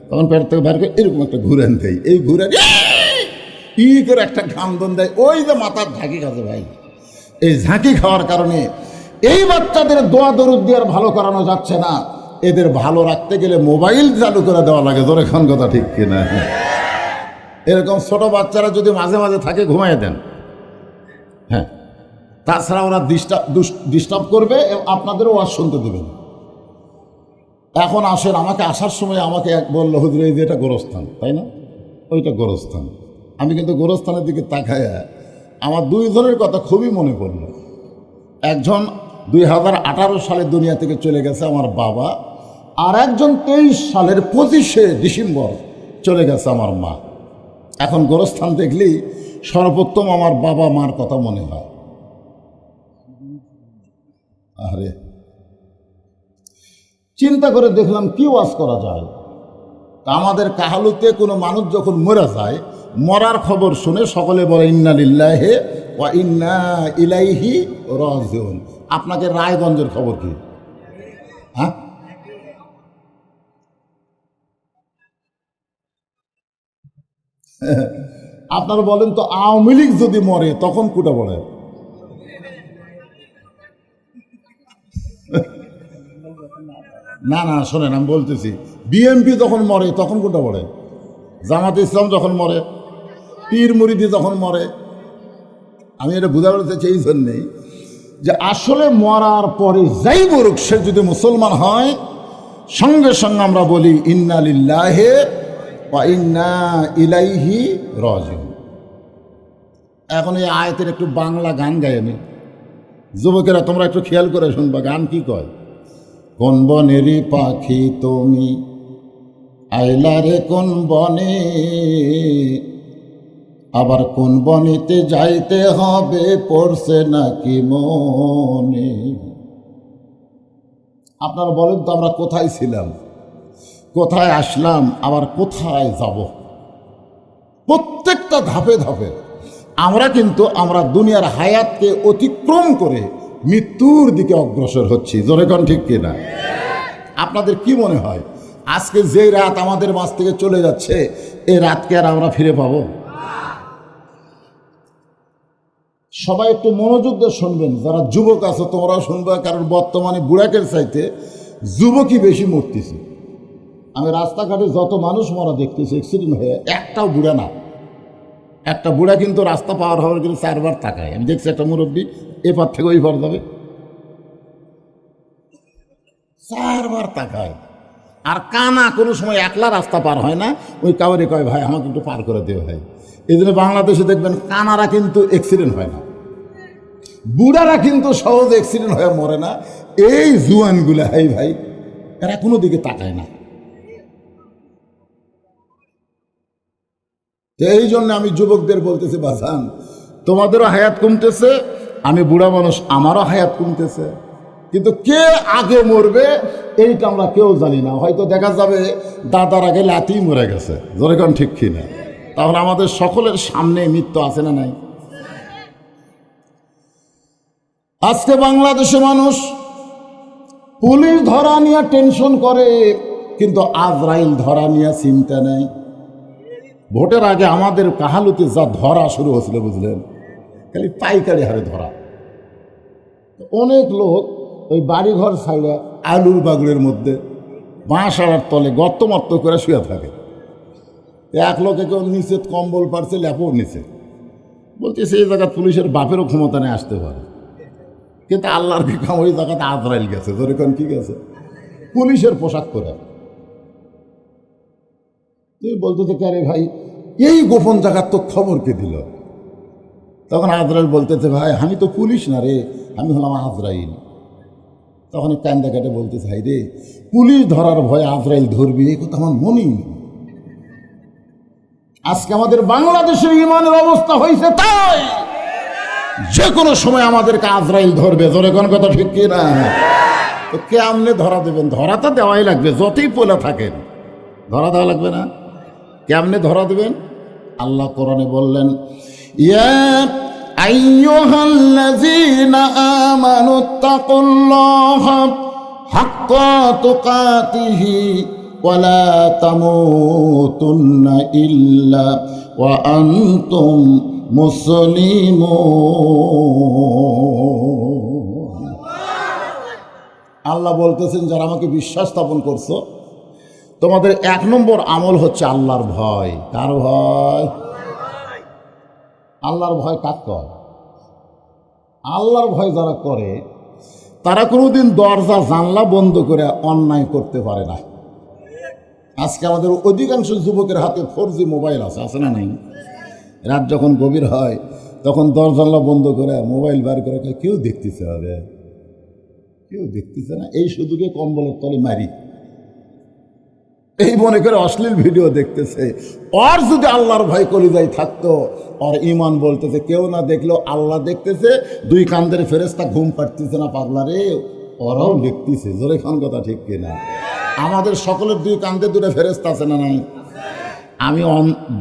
Speaker 1: তখন পেট থেকে বার করে এরকম একটা ঘুরেন দেয়, এই ঘুরেন করে একটা ঘামদন দেয়, ওই যে মাথার ঝাঁকি খাচ্ছে ভাই। এই ঝাঁকি খাওয়ার কারণে এই বাচ্চাদের দোয়া দরুদ দিয়ে আর ভালো করানো যাচ্ছে না। এদের ভালো রাখতে গেলে মোবাইল চালু করে দেওয়া লাগে। ধরে খান কথা ঠিক কিনা? এরকম ছোট বাচ্চারা যদি মাঝে মাঝে থাকে, ঘুমাই দেন। হ্যাঁ, তাছাড়া ওরা ডিস্টার্ব করবে, আপনাদেরও ওয়াজ শুনতে দেবেন। এখন আসেন, আমাকে আসার সময় আমাকে এক বললো, হুজুর এই যে এটা গোরস্থান, তাই না? ওইটা গোরস্থান। আমি কিন্তু গোরস্থানের দিকে তাকায় আমার 2 জনের কথা খুবই মনে পড়ল। একজন 2018 সালে দুনিয়া থেকে চলে গেছে আমার বাবা, আর একজন 23 সালের 25শে ডিসেম্বর চলে গেছে আমার মা। এখন গোরস্থান দেখলেই সর্বোত্তম আমার বাবা মার কথা মনে হয়। আরে চিন্তা করে দেখলাম কি ওয়াজ করা যায়। তা আমাদের কাহালুতে কোনো মানুষ যখন মরে যায়, মরার খবর শুনে সকলে বলে ইন্না লিল্লাহি ওয়া ইন্না ইলাইহি রাজিউন। আপনাকে রায়গঞ্জের খবর কি? হ্যাঁ, আপনারা বলেন তো, আওয়ামী লীগ যদি মরে তখন কোটা পড়ে? না না, শোনেন, আমি বলতেছি, বিএনপি যখন মরে তখন কোনটা পড়ে? জামাতে ইসলাম যখন মরে, পীর মুরিদি যখন মরে। আমি এটা বুঝা বলতে চাই এই জন্যেই যে আসলে মরার পরে যাই বলুক, সে যদি মুসলমান হয়, সঙ্গে সঙ্গে আমরা বলি ইন্না লিল্লাহি ওয়া ইন্না ইলাইহি রাজিউন। এখন এই আয়াতের একটু বাংলা গান গাই আমি। যুবকেরা তোমরা একটু খেয়াল করে শুনবা, গান কি কয়? কোন বনেরই পাখি তুমি আইলা রে কোন বনে, আবার কোন বনেতে যাইতে হবে পড়ছে নাকি মনে। আপনারা বলেন তো, আমরা কোথায় ছিলাম, কোথায় আসলাম, আবার কোথায় যাব? প্রত্যেকটা ধাপে ধাপে আমরা দুনিয়ার হায়াতকে অতিক্রম করে মৃত্যুর দিকে অগ্রসর হচ্ছি। জোরে কোন ঠিক কিনা? আপনাদের কি মনে হয় আজকে যে রাত আমাদের মাঝ থেকে চলে যাচ্ছে, এই রাতকে আর আমরা ফিরে পাবো? সবাই একটু মনোযোগ দিয়ে শুনবেন, যারা যুবক আছে তোমরাও শুনবে, কারণ বর্তমানে বুড়াকের চাইতে যুবকই বেশি মরতেছে। আমি রাস্তাঘাটে যত মানুষ মরা দেখতেছি অ্যাক্সিডেন্ট হয়ে, একটাও বুড়া না। একটা বুড়া কিন্তু রাস্তা পাওয়ার হওয়ার কিন্তু 4 বার তাকায়। আমি দেখছি একটা মুরব্বী এপার থেকে ওই পার যাবে, 4 বার তাকায়। আর কানা কোনো সময় একলা রাস্তা পার হয় না, ওই কাউরে কয় ভাই আমাকে একটু পার করে দেওয়া হয়। এই জন্য বাংলাদেশে দেখবেন কানারা কিন্তু অ্যাক্সিডেন্ট হয় না, বুড়ারা কিন্তু সহজে অ্যাক্সিডেন্ট হয়ে মরে না। এই জুয়ানগুলা এই ভাই, এরা কোনো দিকে তাকায় না। এই জন্য আমি যুবকদের বলতেছি, বাজান তোমাদেরও হায়াত কমতেছে, আমি বুড়া মানুষ, আমারও হায়াত কমতেছে, কিন্তু কে আগে মরবে এইটা আমরা কেউ জানি না। হয়তো দেখা যাবে দাদার আগে লাতি মরে গেছে। যেরকম ঠিক কিনা? তাহলে আমাদের সকলের সামনে মৃত্যু আছে না নাই? আজকে বাংলাদেশে মানুষ পুলিশ ধরা নিয়ে টেনশন করে, কিন্তু আজরাইল ধরা নিয়ে চিন্তা নেই। ভোটের আগে আমাদের কাহালুতে যা ধরা শুরু হয়েছিল বুঝলেন, খালি পাইকারি হারে ধরা। অনেক লোক ওই বাড়িঘর ছাইড়া আলুর বাগুড়ের মধ্যে বাঁশ আড়ার তলে গর্ত মর্ত করে শুয়ে থাকে। এক লোকে কেউ নিচে কম্বল পারছে, ল্যাপও নিচে, বলছে সেই জায়গা পুলিশের বাপেরও ক্ষমতা নিয়ে আসতে পারে। কিন্তু আল্লাহর কি কাম, ওই জায়গাতে আজরাইল গেছে, যেরকম কি গেছে পুলিশের পোশাক পরে। তুই বলতে আরে ভাই এই গোপন জায়গার তো খবর কে দিল? তখন আজরাইল বলতেছে ভাই আমি তো পুলিশ না রে, আমি হলাম আজরাইল। তখন কান্দা কাটে বলতেছে ভাই রে, পুলিশ ধরার ভয়ে আজরাইল ধরবি, এই কথা আমার মনেই নেই। আজকে আমাদের বাংলাদেশের ইমানের অবস্থা হয়েছে তাই যে কোনো সময় আমাদেরকে আজরাইল ধরবে। জোরে কোন কথা ঠিক কি না? তো কেমনে ধরা দেবেন? ধরা তো দেওয়াই লাগবে, যতই পোলা থাকেন ধরা দেওয়া লাগবে না? কেমনে ধরা দেবেন? আল্লাহ কোরআনে বললেন, ইয়া আইয়ুহাল্লাযীনা আমানুত্তাকুল্লাহা হাক্কা তুকাতিহি ওয়া লা তামুতুন্না ইল্লা ওয়া আনতুম মুসলিমুন। আল্লাহ বলতেছেন যারা আমাকে বিশ্বাস স্থাপন করছো, তোমাদের 1 নম্বর আমল হচ্ছে আল্লাহর ভয়। কার ভয়? আল্লাহর ভয় কাক কয়? আল্লাহর ভয় যারা করে তারা কোনোদিন দরজা জানলা বন্ধ করে অন্যায় করতে পারে না। আজকে আমাদের অধিকাংশ যুবকের হাতে 4G মোবাইল আছে না নাই? রাত যখন গভীর হয় তখন দরজা জানলা বন্ধ করে মোবাইল বার করে কেউ দেখতেছে হবে, কেউ দেখতেছে না, এই শুধুকে কম্বলের তলে মারি, এই মনে করে অশ্লীল ভিডিও দেখতেছে। ওর যদি আল্লাহর ভয় কলিজায় থাকতো, ওর ইমান বলতেছে কেউ না দেখলেও আল্লাহ দেখতেছে, 2 কান্দের ফেরেশতা ঘুম পাড়তেছে না পাগলা রে, ওরাও দেখতেছে। জোরে খান কথা ঠিক কিনা? আমাদের সকলের 2 কান্দে 2 ফেরেশতা আছে না নাই? আমি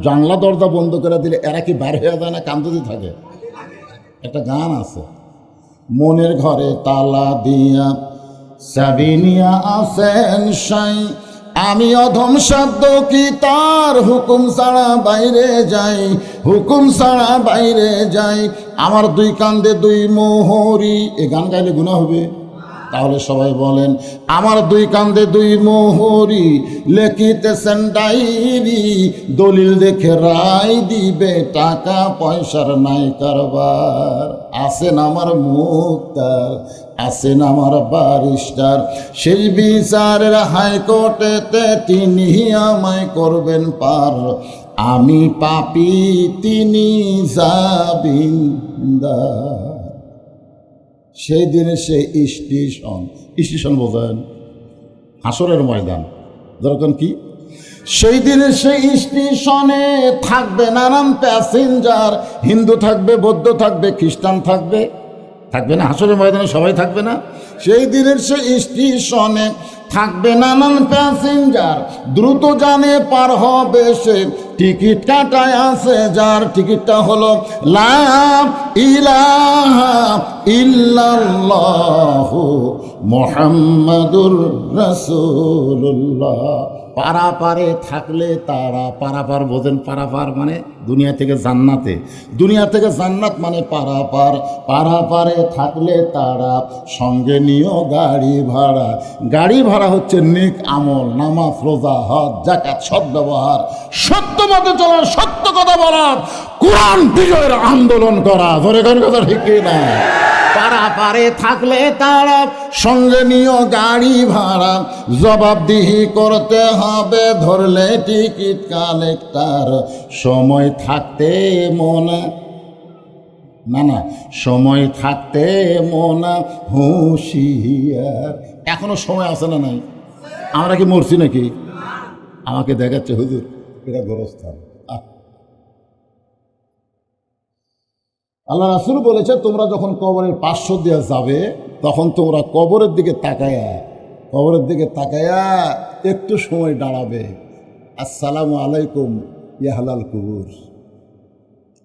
Speaker 1: জানলা দরজা বন্ধ করে দিলে এরা কি বার হয়ে যায় না? কান্দতে থাকে। একটা গান আছে, মনের ঘরে তালা দিয়া সাবিনিয়া আসেন সাই, আমি অধম সাধ্য কি তার হুকুম ছাড়া বাইরে যাই, হুকুম ছাড়া বাইরে যাই, আমার 2 কান্দে 2 মোহরি। এ গান গাইলে গুনাহ হবে? তাহলে সবাই বলেন, আমার 2 কান্দে 2 মোহরি, লেখিতেছেন ডায়েরি, দলিল দেখে রায় দিবে, টাকা পয়সার নাই কারবার। আছেন আমার মুক্তার, আছেন আমার ব্যারিস্টার, শেষ বিচারের হাইকোর্টেতে তিনি আমায় করবেন পার, আমি পাপী তিনি জামিনদার। সেই দিনে সে স্টেশন বোঝেন, হাসরের ময়দান যেরকম কি, সেই দিনে সেই স্টেশনে থাকবে নানান প্যাসেঞ্জার, হিন্দু থাকবে, বৌদ্ধ থাকবে, খ্রিস্টান থাকবে, থাকবে না? হাসরের ময়দানে সবাই থাকবে না? সেই দিনের সেই স্টেশনে থাকবে নানান প্যাসেঞ্জার, দ্রুত জানে পার হবে সে, টিকিট কাটায় আছে যার, টিকিটটা হলো লা ইলাহা ইল্লাল্লাহু মুহাম্মাদুর রাসূলুল্লাহ। পারাপারে থাকলে তারা, পারাপার বোঝেন? পারাপার মানে দুনিয়া থেকে জান্নাতে, দুনিয়া থেকে জান্নাত মানে পারাপার। পারাপারে থাকলে তারা, সঙ্গে নিও গাড়ি ভাড়া। গাড়ি ভাড়া হচ্ছে নেক আমল, নামাজ, রোজা, হজ, যাকাত, সদ্ব্যবহার, সত্য মতে চলা, সত্য কথা বলা, কোরআন বিজয়ের আন্দোলন করা। ধরে কোন কথা ঠিক না? পারাপারে থাকলে তারা, সঙ্গে নিও গাড়ি ভাড়া, জবাবদিহি করতে হবে ধরলে টিকিট কালেক্টর। সময় থাকতে মনা, না সময় থাকতে মনা হুঁশিয়ার। এখনো সময় আছে না নাই? আমরা কি মরছি নাকি? আমাকে দেখাচ্ছে হুজুর এটা গোরস্থান। আল্লাহ রাসূল বলেছে তোমরা যখন কবরের 500 দিয়ে যাবে তখন তোমরা কবরের দিকে তাকায়া একটু সময় দাঁড়াবে। আসসালামু আলাইকুম ইয়া আহলাল কুবুর।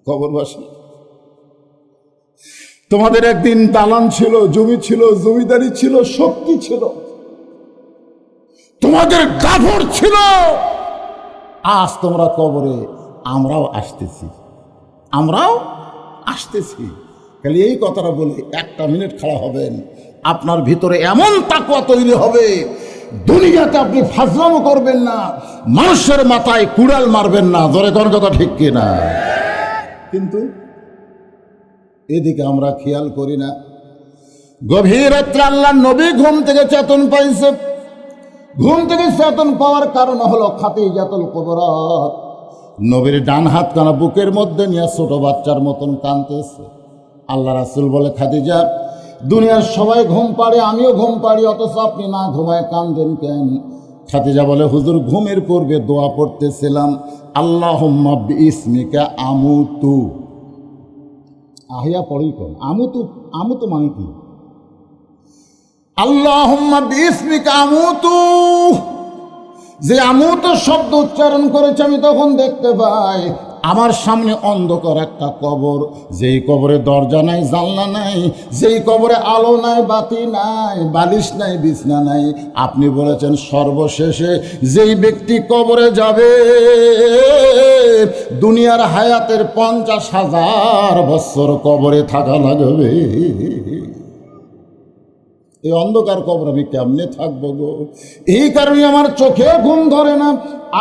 Speaker 1: কবরবাসী, তোমাদের একদিন দালান ছিল, জমি ছিল, জমিদারি ছিল, শক্তি ছিল, তোমাদের কাপড় ছিল, আজ তোমরা কবরে। আমরাও আসতেছি। খালি এই কথাটা বলে 1 মিনিট খাড়া হবেন, আপনার ভিতরে এমন তাকওয়া তৈরি হবে, দুনিয়াতে আপনি ফাজলামো করবেন না, মানুষের মাথায় কুড়াল মারবেন না। জোরে কোন কথা ঠিক কিনা? কিন্তু এদিকে আমরা খেয়াল করি না। গভীর রাত্রে আল্লাহ নবী ঘুম থেকে চেতন পাইছে। ঘুম থেকে চেতন পাওয়ার কারণ হলো খাদিজাতুল কুবরা নবীর ডান হাত কানা বুকের মধ্যে নিয়ে ছোট বাচ্চার মতন কাঁদতেছে। আল্লাহ রাসূল বলে, খাদিজা, দুনিয়ার সবাই ঘুম পাড়ে, আমিও ঘুম পাড়ি, অথচ আপনি না ঘুমায় কাঁদেন কেন? খাদিজা বলে, হুজুর, ঘুমের পূর্বে দোয়া পড়তেছিলাম, আল্লাহুম্মা বিইসমিকা আমুতু। আহিয়া পড়ি কোন আমুতু? আমুতু মানে কি? আল্লাহুম্মা বিইসমিকা আমুতু। যে আমুতু শব্দ উচ্চারণ করেছে আমি তখন দেখতে পাই আমার সামনে অন্ধকার একটা কবর, যেই কবরে দরজা নাই, জানলা নাই, যেই কবরে আলো নাই, বাতি নাই, বালিশ নাই, বিছনা নাই। আপনি বলেছেন সর্বশেষে যেই ব্যক্তি কবরে যাবে দুনিয়ার হায়াতের 50,000 বছর কবরে থাকা লাগবে। এই অন্ধকার কবর আমি কেমনে থাকবো গো? এই কারণে আমার চোখে ঘুম ধরে না।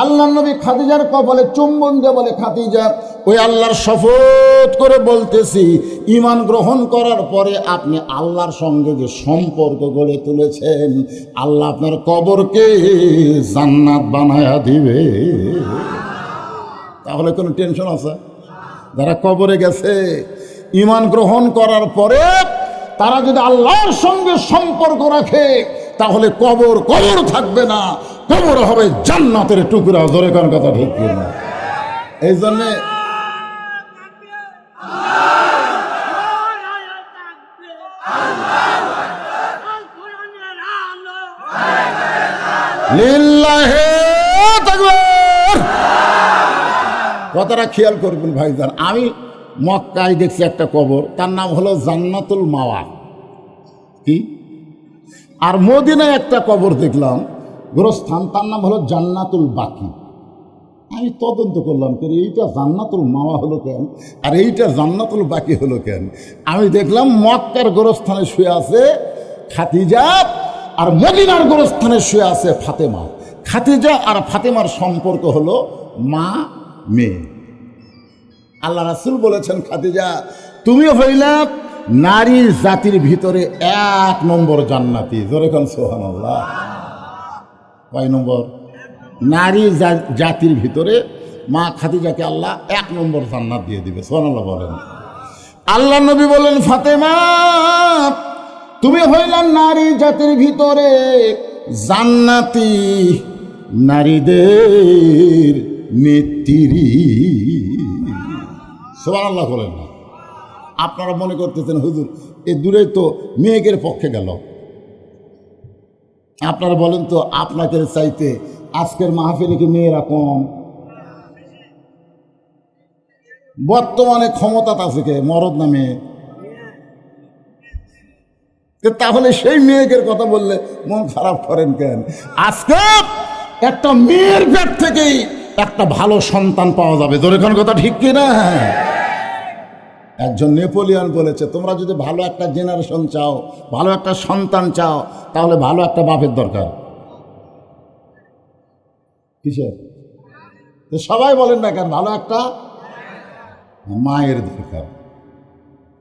Speaker 1: আল্লাহ নবী খাদিজার কপালে চুম্বন দিয়ে বলে, খাদিজা, ওই আল্লাহর শপথ করে বলতেছি, ঈমান গ্রহণ করার পরে আপনি আল্লাহর সঙ্গে যে সম্পর্ক গড়ে তুলেছেন, আল্লাহ আপনার কবরকে জান্নাত বানায়া দিবে। তাহলে কোনো টেনশন আছে? যারা কবরে গেছে ঈমান গ্রহণ করার পরে তারা যদি আল্লাহর সঙ্গে সম্পর্ক রাখে তাহলে কবর কবর থাকবে না, কবর হবে জান্নাতের টুকরা। জোরে কোন কথা ঠিক না? এই জন্যে লিল্লাহি তাকবীর। কথাটা খেয়াল করবেন ভাইজান। আমি মক্কায় দেখছি একটা কবর, তার নাম হলো জান্নাতুল মাওয়া। কি? আর মদিনায় একটা কবর দেখলাম গোরস্থান, তার নাম হলো জান্নাতুল বাকি। আমি তদন্ত করলাম, করে এইটা জান্নাতুল মাওয়া হলো কেন আর এইটা জান্নাতুল বাকি হলো কেন? আমি দেখলাম মক্কার গোরস্থানে শুয়ে আছে খাদিজা, আর মদিনার গোরস্থানে শুয়ে আছে ফাতেমা। খাদিজা আর ফাতেমার সম্পর্ক হলো মা মেয়ে। আল্লাহ রাসূল বলেছেন, খাদিজা, তুমি হইলা নারী জাতির ভিতরে 1 নম্বর জান্নাতি। জোরে কোন সুবহানাল্লাহ। কয় নম্বর? নারী জাতির ভিতরে মা খাদিজাকে আল্লাহ 1 নম্বর জান্নাত দিয়ে দিবে। সুবহানাল্লাহ বলেন। আল্লাহ নবী বলেন, ফাতেমা, তুমি হইলা নারী জাতির ভিতরে জান্নাতি, নারীদের নেত্রী। সুবহানাল্লাহ বলেন না? আপনারা মনে করতেছেন হুজুর এ দূরে তো মেয়েদের পক্ষে গেল। আপনারা বলেন তো, আপনাকে চাইতে আজকের মাহফিলে কি মেয়েরা কম? বর্তমানে ক্ষমতা আছে কে, মরদ না মেয়ে? তাহলে সেই মেয়েদের কথা বললে মন খারাপ করেন কেন? আজকে একটা মেয়ের পেট থেকেই একটা ভালো সন্তান পাওয়া যাবে। জোরে কোন কথা ঠিক কিনা? একজন নেপোলিয়ন বলেছে, তোমরা যদি ভালো একটা জেনারেশন চাও, ভালো একটা সন্তান চাও, তাহলে ভালো একটা বাপের দরকার। কিসের? সবাই বলেন না কেন? ভালো একটা মায়ের দরকার।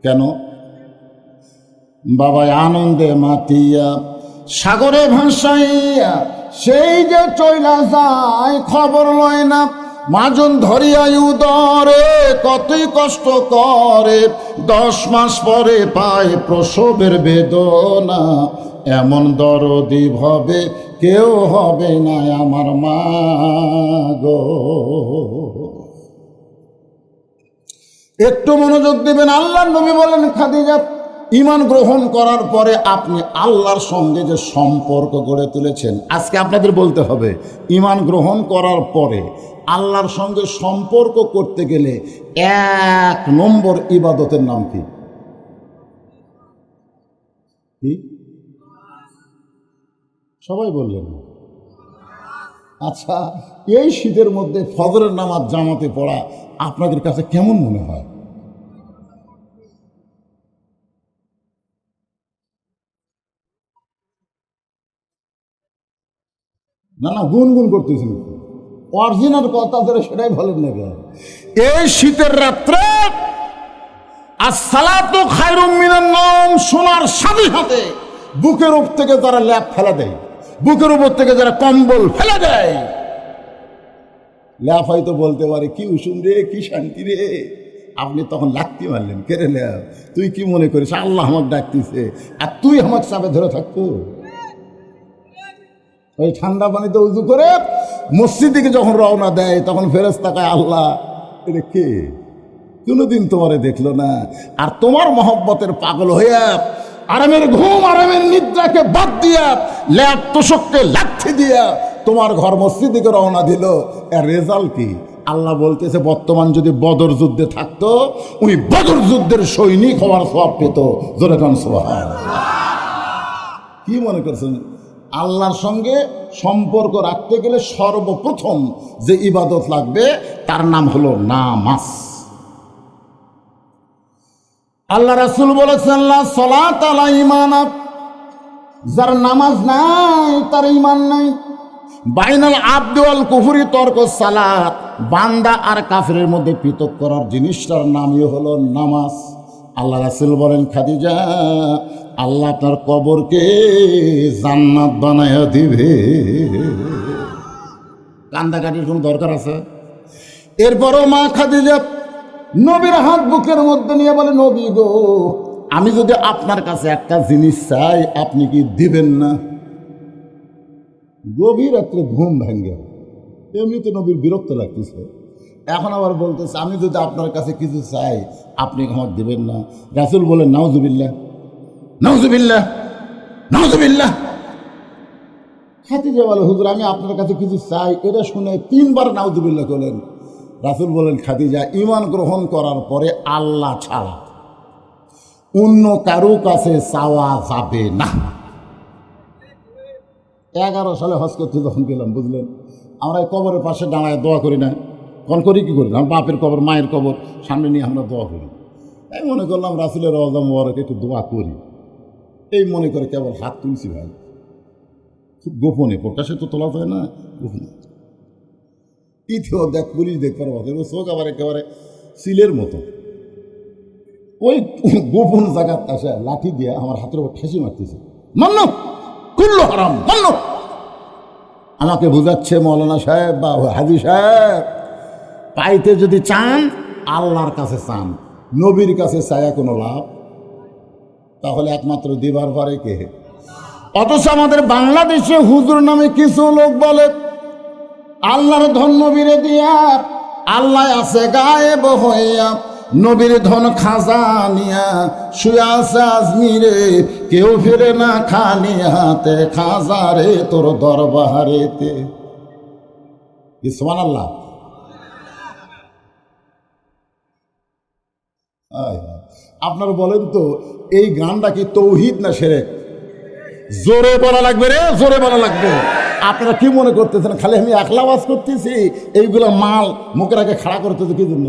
Speaker 1: কেন? বাবাই আনন্দে মাতিয়া সাগরে ভাসাইয়া সেই যে চইলা যায়, খবর লয় না। মাজন ধরিয়াই উদরে কতই কষ্ট করে, 10 মাস পরে পায় প্রসবের বেদনা। এমন দরদি ভবে কেউ হবে না আমার মা গো। একটু মনোযোগ দেবেন। আল্লাহর নবী বলেন, খাদিজা, ঈমান গ্রহণ করার পরে আপনি আল্লাহর সঙ্গে যে সম্পর্ক গড়ে তুলেছেন, আজকে আপনাদের বলতে হবে, ঈমান গ্রহণ করার পরে আল্লাহর সঙ্গে সম্পর্ক করতে গেলে 1 নম্বর ইবাদতের নাম কি? কি? সবাই বললেন। আচ্ছা, এই শীতের মধ্যে ফজরের নামাজ জামাতে পড়া আপনাদের কাছে কেমন মনে হয়? না গুনগুন করতেছেন, অরিজিনাল কথা ধরে সেটাই বলেন না কেন? এই শীতের রাত্রে আসসালাতু খায়রুম মিনান নাওম শোনার সাথে সাথে বুকের উপর থেকে যারা ল্যাপ ফেলে দেয়, বুকের উপর থেকে যারা কম্বল ফেলে দেয়, ল্যাপ হয়তো বলতে পারে কি উষুম রে, কি শান্তি রে। আপনি তখন লাত্তি মারলেন, কেড়ে ল্যাপ, তুই কি মনে করিস আল্লাহ আমাকে ডাকতেছে আর তুই আমাকে চাপে ধরে থাকতো? ওই ঠান্ডা পানিতে উজু করে মসজিদ দিকে যখন রওনা দেয় তখন ফেরেশতা কয় আল্লাহ এটা কে, কোনোদিন তোমারে দেখলো না। আর তোমার মহব্বতের পাগল হইয়া আরামের ঘুম আরামের নিদ্রাকে বাদ দিয়া ল্যাপ তোষককে লাথি দিয়া তোমার ঘর মসজিদ দিকে রওনা দিল, এর রেজাল্ট কি? আল্লাহ বলতেছে বর্তমান যদি বদর যুদ্ধে থাকতো উনি বদর যুদ্ধের সৈনিক হওয়ার সওয়াব পেত। জোরে কান সুবহানাল্লাহ। কি মনে করছেন? আল্লাহর সঙ্গে সম্পর্ক রাখতে গেলে সর্বপ্রথম যে ইবাদত লাগবে তার নাম হলো নামাজ। আল্লাহ রাসূল বলেছেন লা সালাত আলা ঈমান, যার নামাজ নাই তার ঈমান নাই। বাইনাল আবদি ওয়াল কুফরি তরকুস সালাত, বান্দা আর কাফিরের মধ্যে পৃথক করার জিনিসটার নামই হলো নামাজ। আল্লাহ রাসূল বলেন খাদিজা আল্লাহ আপনার কবরকে জান্নাত বানায়া দিবে। কান্দাকাটির কোনো দরকার আছে? এরপরও মা খাদিজা নবীর হাত বুকের মধ্যে নিয়ে বলে নবী গো, আমি যদি আপনার কাছে একটা জিনিস চাই আপনি কি দিবেন না? গভীর রাত্রে ঘুম ভাঙ্গে, এমনিতে নবীর বিরক্ত লাগতেছে, এখন আবার বলতেছে আমি যদি আপনার কাছে কিছু চাই আপনি আমাকে দিবেন না। রাসূল বলেন নাউজুবিল্লাহ নাউজুবিল্লাহ নাউজুবিল্লাহ। খাদিজা বলে হুজুর আমি আপনার কাছে কিছু চাই, এটা শুনে 3 বার নাউজুবিল্লাহ করলেন। রাসূল বলেন খাদিজা ঈমান গ্রহণ করার পরে আল্লাহ ছাড়া অন্য কারো কাছে চাওয়া যাবে না। 11 সালে হজ করতে যখন গেলাম বুঝলেন, আমরা এই কবরের পাশে দাঁড়ায় দোয়া করি না, কোন করি কি করি না, বাপের কবর মায়ের কবর সামনে নিয়ে আমরা দোয়া করি। এই মনে করলাম রাসূলের রওজা মোবারক একটু দোয়া করি, এই মনে করে কেবল হাত তুলছি ভাই, খুব গোপনে, প্রকাশে তো তোলা যায় না, গোপনে। ইতিও দেখ পুলিশ দেখবার মতো, চোখ আবার একেবারে সিলের মতো। ওই গোপন জায়গার আসে লাঠি দিয়ে আমার হাতের উপর ঠেসি মারতেছে, মান্য কুল্লু হারাম মান্য। আমাকে বুঝাচ্ছে মৌলানা সাহেব বা হাজী সাহেব, পাইতে যদি চান আল্লাহর কাছে চান, নবীর কাছে চায়া কোনো লাভ? তাহলে একমাত্র দিবার পারে কে? অথচ আমাদের বাংলাদেশে হুজুর নামে কিছু লোক বলে আল্লাহর ধন নবীরে দিয়া, আল্লাহ আছে গায়েব হইয়া, নবীর ধন খাজা নিয়া, শুয়ে আছে আজমিরে, কেউ ফিরে না খালি হাতে, খাজা রে তোর দরবারেতে। কি সুবহানাল্লাহ। আপনারা বলেন তো এই গানটা কি তৌহিদ না শিরক? জোরে বলা লাগবে রে, জোরে বলা লাগবে। আপনারা কি মনে করতেছেন খালি আমি একলা ওয়াজ করতেছি? এইগুলো মাল মুখের আগে খাড়া করতেছে কি জন্য?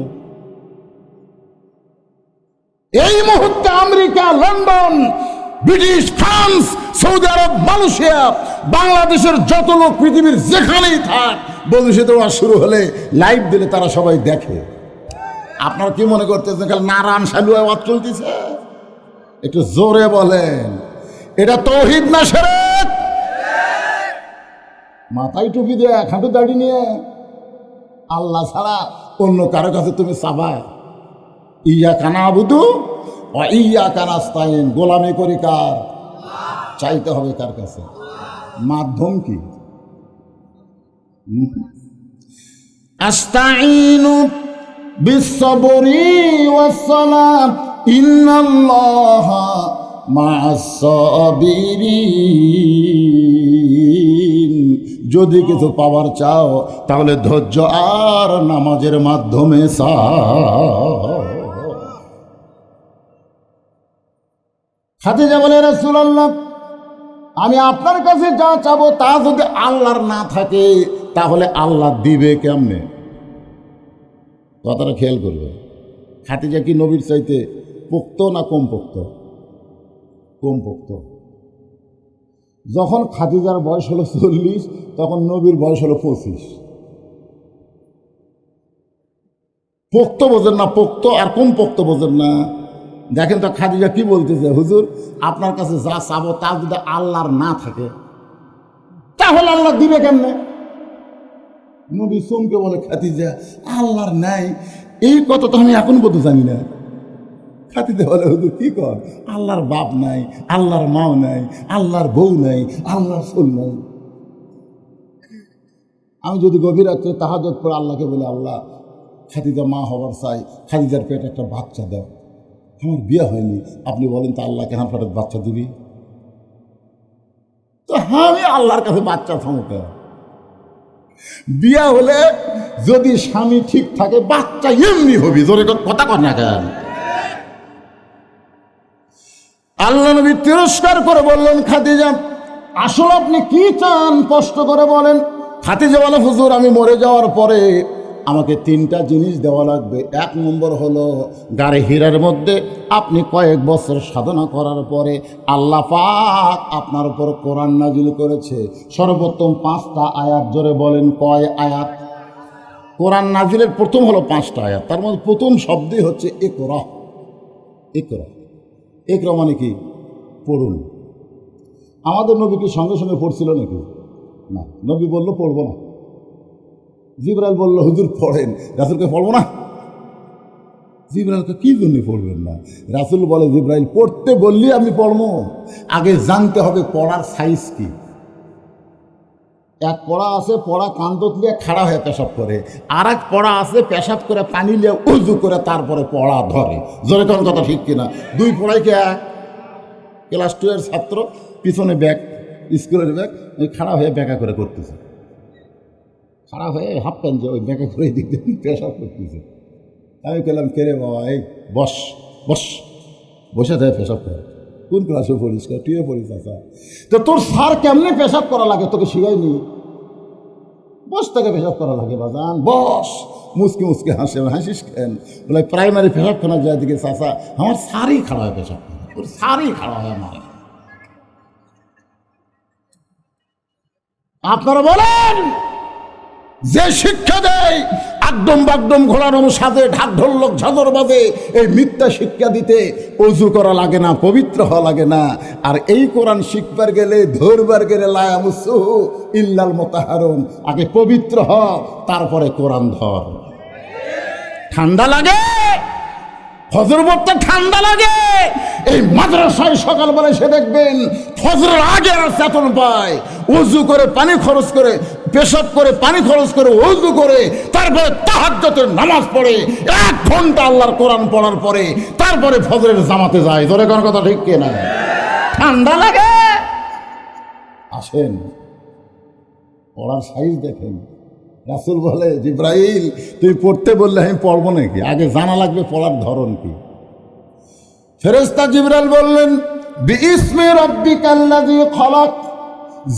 Speaker 1: এই মুহূর্তে America, London, British, France, Saudi Arab, Malaysia, বাংলাদেশের যত লোক পৃথিবীর যেখানেই থাক, বন্ধুসিত ওয়াজ শুরু হলে লাইভ দিলে তারা সবাই দেখে। আপনারা কি মনে করতেছেন খালি নারায়ণ সালু আওয়াজ চলতেছে? একটু জোরে বলেন, এটা তৌহিদ না শিরক? মাথায় টুপি দিয়ে হাঁটু দাড়ি নিয়ে আল্লাহ ছাড়া অন্য কারো কাছে তুমি চাবা? ইয়াকা নাবুদু ওয়া ইয়াকা নাস্তাইন, গোলামি করি কার? চাইতে হবে কার কাছে? মাধ্যম কি? আস্তাইনু বিসসবরি ওয়াস সালাত ইন্নাল্লাহা মা'আস সাবিরিন। যদি কিছু পাওয়ার চাও তাহলে ধৈর্য আর নামাজের মাধ্যমে চাও। খাদিজা বলে রাসূলুল্লাহ আমি আপনার কাছে যা চাবো তা যদি আল্লাহর না থাকে তাহলে আল্লাহ দিবে কেমনে? কথাটা খেয়াল করবে। খাদিজা কি নবীর চাইতে পোক্ত না কম পোক্ত? কম পোক্ত। যখন খাদিজার বয়স হলো 40, তখন নবীর বয়স হলো 25। পোক্ত বোঝেন না, পোক্ত আর কম পোক্ত বোঝেন না। দেখেন তো খাদিজা কি বলতেছে, হুজুর আপনার কাছে যা চাবো তা যদি আল্লাহর না থাকে তাহলে আল্লাহ দিবে কেমনে? নবী সোমকে বলে, খাদিজা আল্লাহর নাই এই কথা তো আমি এখন পর্যন্ত জানি না। খাদিজা বলে, হুজুর কি কর, আল্লাহর বাপ নাই, আল্লাহর মাও নাই, আল্লাহর বউ নাই, আল্লাহর ফুল নাই। আমি যদি গভীর রাত্রে তাহাজ্জুদ পড়ে আল্লাহকে বলে, আল্লাহ খাদিজা মা হবার চাই, খাদিজার পেটে একটা বাচ্চা দাও, আমার বিয়ে হয়নি, আপনি বলেন তো আল্লাহকে আমার পেটে বাচ্চা দিবি? তো আমি আল্লাহর কাছে বাচ্চা থামুকে বিয়া হলে যদি স্বামী ঠিক থাকে বাচ্চা এমনি হবি, জোরে কথা কর না কেন? আল্লাহ নবী তিরস্কার করে বললেন, খাদিজা আসলে আপনি কি চান কষ্ট করে বলেন। খাদিজা বলে, হুজুর আমি মরে যাওয়ার পরে আমাকে 3টা জিনিস দেওয়া লাগবে। 1 নম্বর হলো গাড়ি হীরার মধ্যে আপনি কয়েক বছর সাধনা করার পরে আল্লাহ পাক আপনার উপর কোরআন নাজিল করেছে, সর্বোত্তম 5টা আয়াত। জোরে বলেন কয় আয়াত? কোরআন নাজিলের প্রথম হলো 5টা আয়াত, তার মধ্যে প্রথম শব্দই হচ্ছে ইকরা। ইকরা, ইকরা মানে কি? পড়ুন। আমাদের নবী কি সঙ্গে সঙ্গে পড়ছিল নাকি? না, নবী বললো পড়বো না। জিবরাইল বলল, হুজুর পড়েন। রাসূলকে পড়বো না? জিবরাইলকে কি জন্য পড়বেন না? রাসূল বলে, জিবরাইল পড়তে বললি আমি পড়বো, আগে জানতে হবে পড়ার সাইজ কি। এক পড়া আছে পড়া কান্দত লিয়ে খাড়া হয়ে পেশাব করে, আর এক পড়া আছে পেশাব করে পানি লিয়ে উজু করে তারপরে পড়া ধরে। জোরে কোন কথা ঠিক কিনা? 2 পড়াই কে? ক্লাস 2 এর ছাত্র, পিছনে ব্যাগ, স্কুলের ব্যাগ, ওই খাড়া হয়ে ব্যাকা করে করতেছে, খাড়া হয়ে হাফ প্যান্ট যে ওই ব্যাকা করে দিতে পেশাব করতেছে। আমি বললাম, কে রে বাবা, এই বস বস, বসে থাকে পেশাব করে। কোন ক্লাসে পড়িস? তুইও পড়িস? আচ্ছা, তো তোর স্যার কেমনে পেশাব করা লাগে তোকে শিখাইনি? বস থেকে পেশাব করা লাগে বাজান, বস। মুসকে মুসকে হাসে, হাসিস কেন? বলে প্রাইমারি পেশাবখানা যায় দিকে চাচা, আমার স্যারই খাড়া হয় পেশাব, তোর স্যারই খাড়া হয় আমার। আপনারা বলেন, যে শিক্ষা দেয় একদম বাগদম ঘোড়ার সাথে ঢাক ঢোলক ঝাঁঝর বাজে, এই মিথ্যা শিক্ষা দিতে অজু করা লাগে না, পবিত্র হওয়া লাগে না। আর এই কোরআন শিখবার গেলে, ধরবার গেলে লা ইয়ামুসুহু ইল্লাল মুতাহহারুন, আগে পবিত্র হ তারপরে কোরআন ধর। ঠান্ডা লাগে, ফজর পড়তে ঠান্ডা লাগে, এই মাদ্রাসায় সকালবেলা সে দেখবেন ফজরের আগে আর চেতন পায়, উজু করে পানি খরচ করে, পেশাব করে পানি খরচ করে, উজু করে তারপরে তাহাজ্জুদের নামাজ পড়ে 1 ঘন্টা আল্লাহর কোরআন পড়ার পরে তারপরে ফজরের জামাতে যায়। ধরে কোন কথা ঠিক কিনা? ঠান্ডা লাগে। আসেন পড়ার সাইজ দেখেন। রাসূল বলে, জিবরাইল তুই পড়তে বললে আমি পড়বো নাকি? আগে জানা লাগবে পড়ার ধরন কি। ফেরেশতা জিবরাইল বললেন, বিইসমি রাব্বিকাল্লাযী খলাক,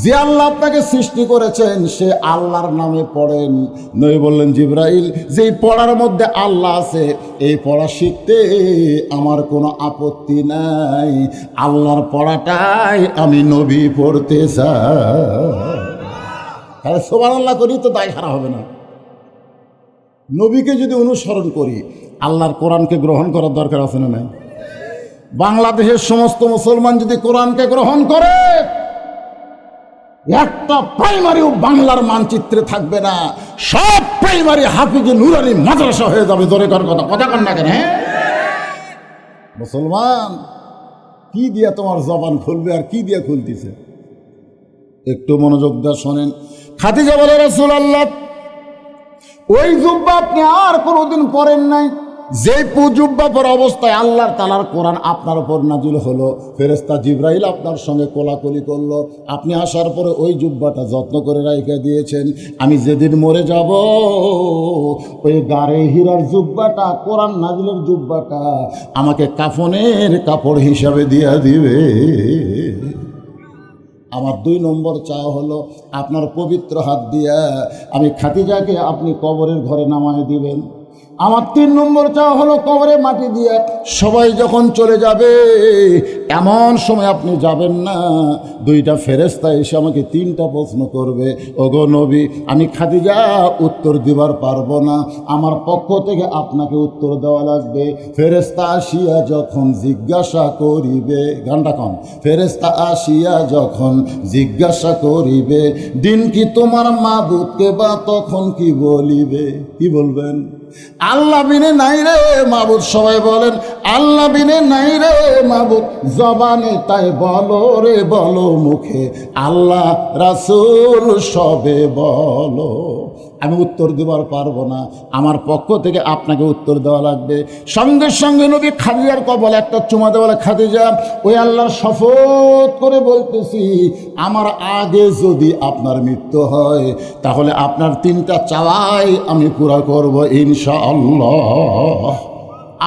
Speaker 1: যে আল্লাহ আপনাকে সৃষ্টি করেছেন সে আল্লাহর নামে পড়েন। নবী বললেন, জিবরাইল যেই পড়ার মধ্যে আল্লাহ আছে এই পড়া শিখতে আমার কোনো আপত্তি নাই, আল্লাহর পড়াটাই আমি নবী পড়তে চাই। তাহলে সুবহানাল্লাহ করি তো দায় সারা হবে না। নবীকে যদি অনুসরণ করি, আল্লাহর কোরআনকে গ্রহণ করার দরকার আছে না নাই? বাংলাদেশের সমস্ত মুসলমান যদি কোরআনকে গ্রহণ করে, একটা প্রাইমারিও বাংলার মানচিত্রে থাকবে না, সব প্রাইমারি হাফিজে নুরানি মাদ্রাসা হয়ে যাবে। জোরে কর কথা, কথা কর না কেন? হ্যাঁ মুসলমান, কি দিয়া তোমার জবান খুলবে আর কি দিয়া খুলতেছে? একটু মনোযোগ দিয়ে শোনেন। খাদিজা বলে, রাসূলুল্লাহ ওই জুব্বা আপনি আর কোনোদিন পরেন নাই, যে জুব্বা পরা অবস্থায় আল্লাহর তাআলার কোরআন আপনার উপর নাজিল হলো, ফেরেশতা জিবরাইল আপনার সঙ্গে কোলাকুলি করলো, আপনি আসার পরে ওই জুব্বাটা যত্ন করে রাইখা দিয়েছেন। আমি যেদিন মরে যাব ওই গারে হীরার জুব্বাটা, কোরআন নাজিলের জুব্বাটা আমাকে কাফনের কাপড় হিসাবে দিয়া দিবে। আমার 2 নম্বর চাওয়া হলো, আপনার পবিত্র হাত দিয়া আমি খাদিজাকে আপনি কবরের ঘরে নামায় দিবেন। আমার 3 নম্বর চাওয়া হলো কবরে মাটি দিয়ে সবাই যখন চলে যাবে এমন সময় আপনি যাবেন না 2টা ফেরেশতা এসে আমাকে 3টা প্রশ্ন করবে, ওগো নবী আমি খাদিজা উত্তর দিবার পারবো না, আমার পক্ষ থেকে আপনাকে উত্তর দেওয়া লাগবে। ফেরেশতা আসিয়া যখন জিজ্ঞাসা করিবে, গানটা কন, ফেরেশতা আসিয়া যখন জিজ্ঞাসা করিবে দিন কি তোমার মাবুদকে, বা তখন কি বলিবে? কি বলবেন? আল্লাহ বিনে নাই রে মাবুদ। সবাই বলেন আল্লাহ বিনে নাই রে মাবুদ। জবানে তাই বলো রে বলো মুখে, আল্লাহ রাসূল সবে বলো। আমি উত্তর দেওয়ার পারবো না, আমার পক্ষ থেকে আপনাকে উত্তর দেওয়া লাগবে। সঙ্গে সঙ্গে নবী খাদিজার কপালে একটা চুমা দেওয়া, খাদিজা ওই আল্লাহর শপথ করে বলতেছি আমার আগে যদি আপনার মৃত্যু হয় তাহলে আপনার 3টা চাওয়াই আমি পুরা করব ইনশাআল্লাহ।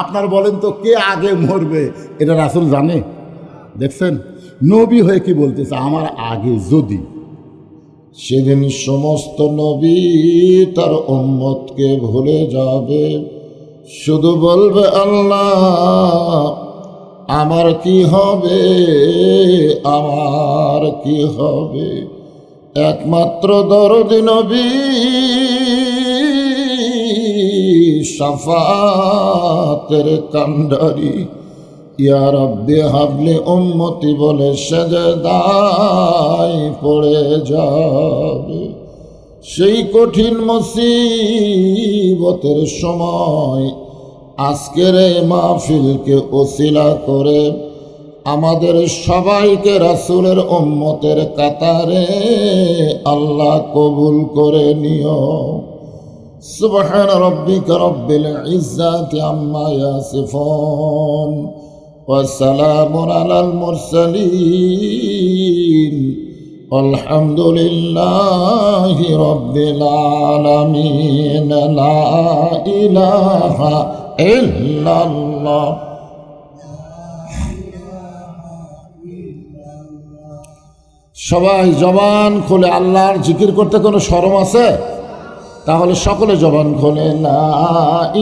Speaker 1: আপনার বলেন তো কে আগে মরবে এটা রাসূল জানে? দেখছেন নবী হয়ে কি বলতেছে, আমার আগে যদি। সেদিন সমস্ত নবী তার উম্মতকে ভুলে যাবে, শুধু বলবে আল্লাহ আমার কি হবে, আমার কি হবে। একমাত্র দরদি নবী শাফাতের কান্ডারি ইয়া রব্বি হাবলি উম্মতি বলে সেজদায় পড়ে যাবে। সেই কঠিন মুসিবতের সময় আজকের এই মাহফিলকে ওসিলা করে আমাদের সবাইকে রাসূলের উম্মতের কাতারে আল্লাহ কবুল করে নিও। সুবহান রাব্বিকা রব্বিল ইজ্জাতি আম্মা ইয়াসিফুন ওয়া সালামুন আলাল মুরসালিন আলহামদুলিল্লাহি রাব্বিল আলামিন। লা ইলাহা ইল্লাল্লাহ। সবাই জবান খুলে আল্লাহর জিকির করতে কোনো শরম আছে? তাহলে সকলে জবান খোলে লা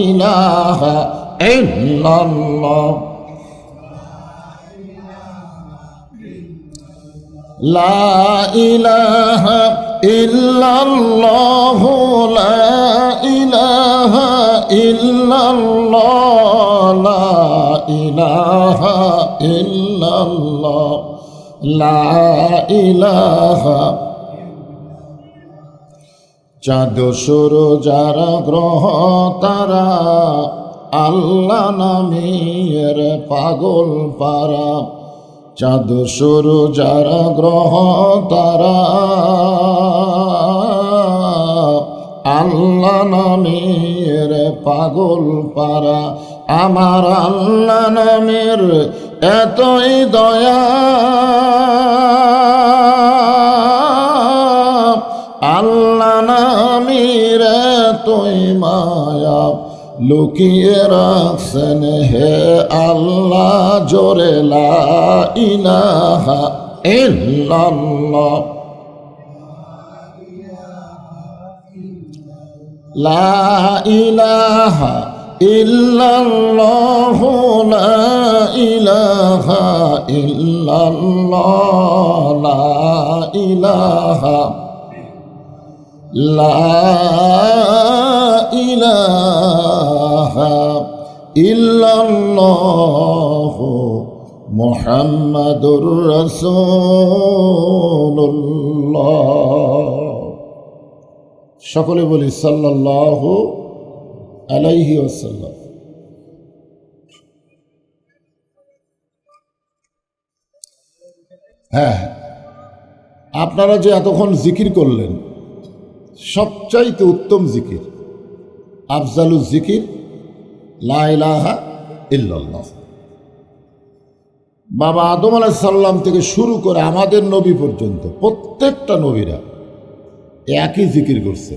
Speaker 1: ইলাহা ইল্লাল্লাহ, লা ইলাহা ইল্লাল্লাহ, লা ইলাহা ইল্লাল্লাহ, লা ইলাহা ইল্লাল্লাহ, লা ইলাহা। চাঁদ সূর্য যারা গ্রহ তারা আল্লাহ নামের পাগল পারা। চাঁদ সূর্য যারা গ্রহ তারা আল্লাহ নামের পাগল পারা। আমার আল্লাহ নামের এতই দয়া, আল্লাহ নামের এতই মায়া, লুকিয়ে রাখছেন হে আল্লাহ জোরে লা ইলাহা ইল্লাল্লাহ, লা ইলাহা ইল্লাল্লাহ, লা ইলাহা ইল্লাল্লাহ, লা ইলাহা, লা ইলাহা ইল্লাল্লাহ মুহাম্মাদুর রাসূলুল্লাহ। সকলে বলি সাল্লাল্লাহু আলাইহি ওয়াসাল্লাম। হ্যাঁ, আপনারা যে এতক্ষণ জিকির করলেন সবচাইতে উত্তম জিকির, আফজালুল জিকির লা ইলাহা ইল্লাল্লাহ। বাবা আদম আলাইহিস সালাম থেকে শুরু করে আমাদের নবী পর্যন্ত প্রত্যেকটা নবীরা একই জিকির করছে।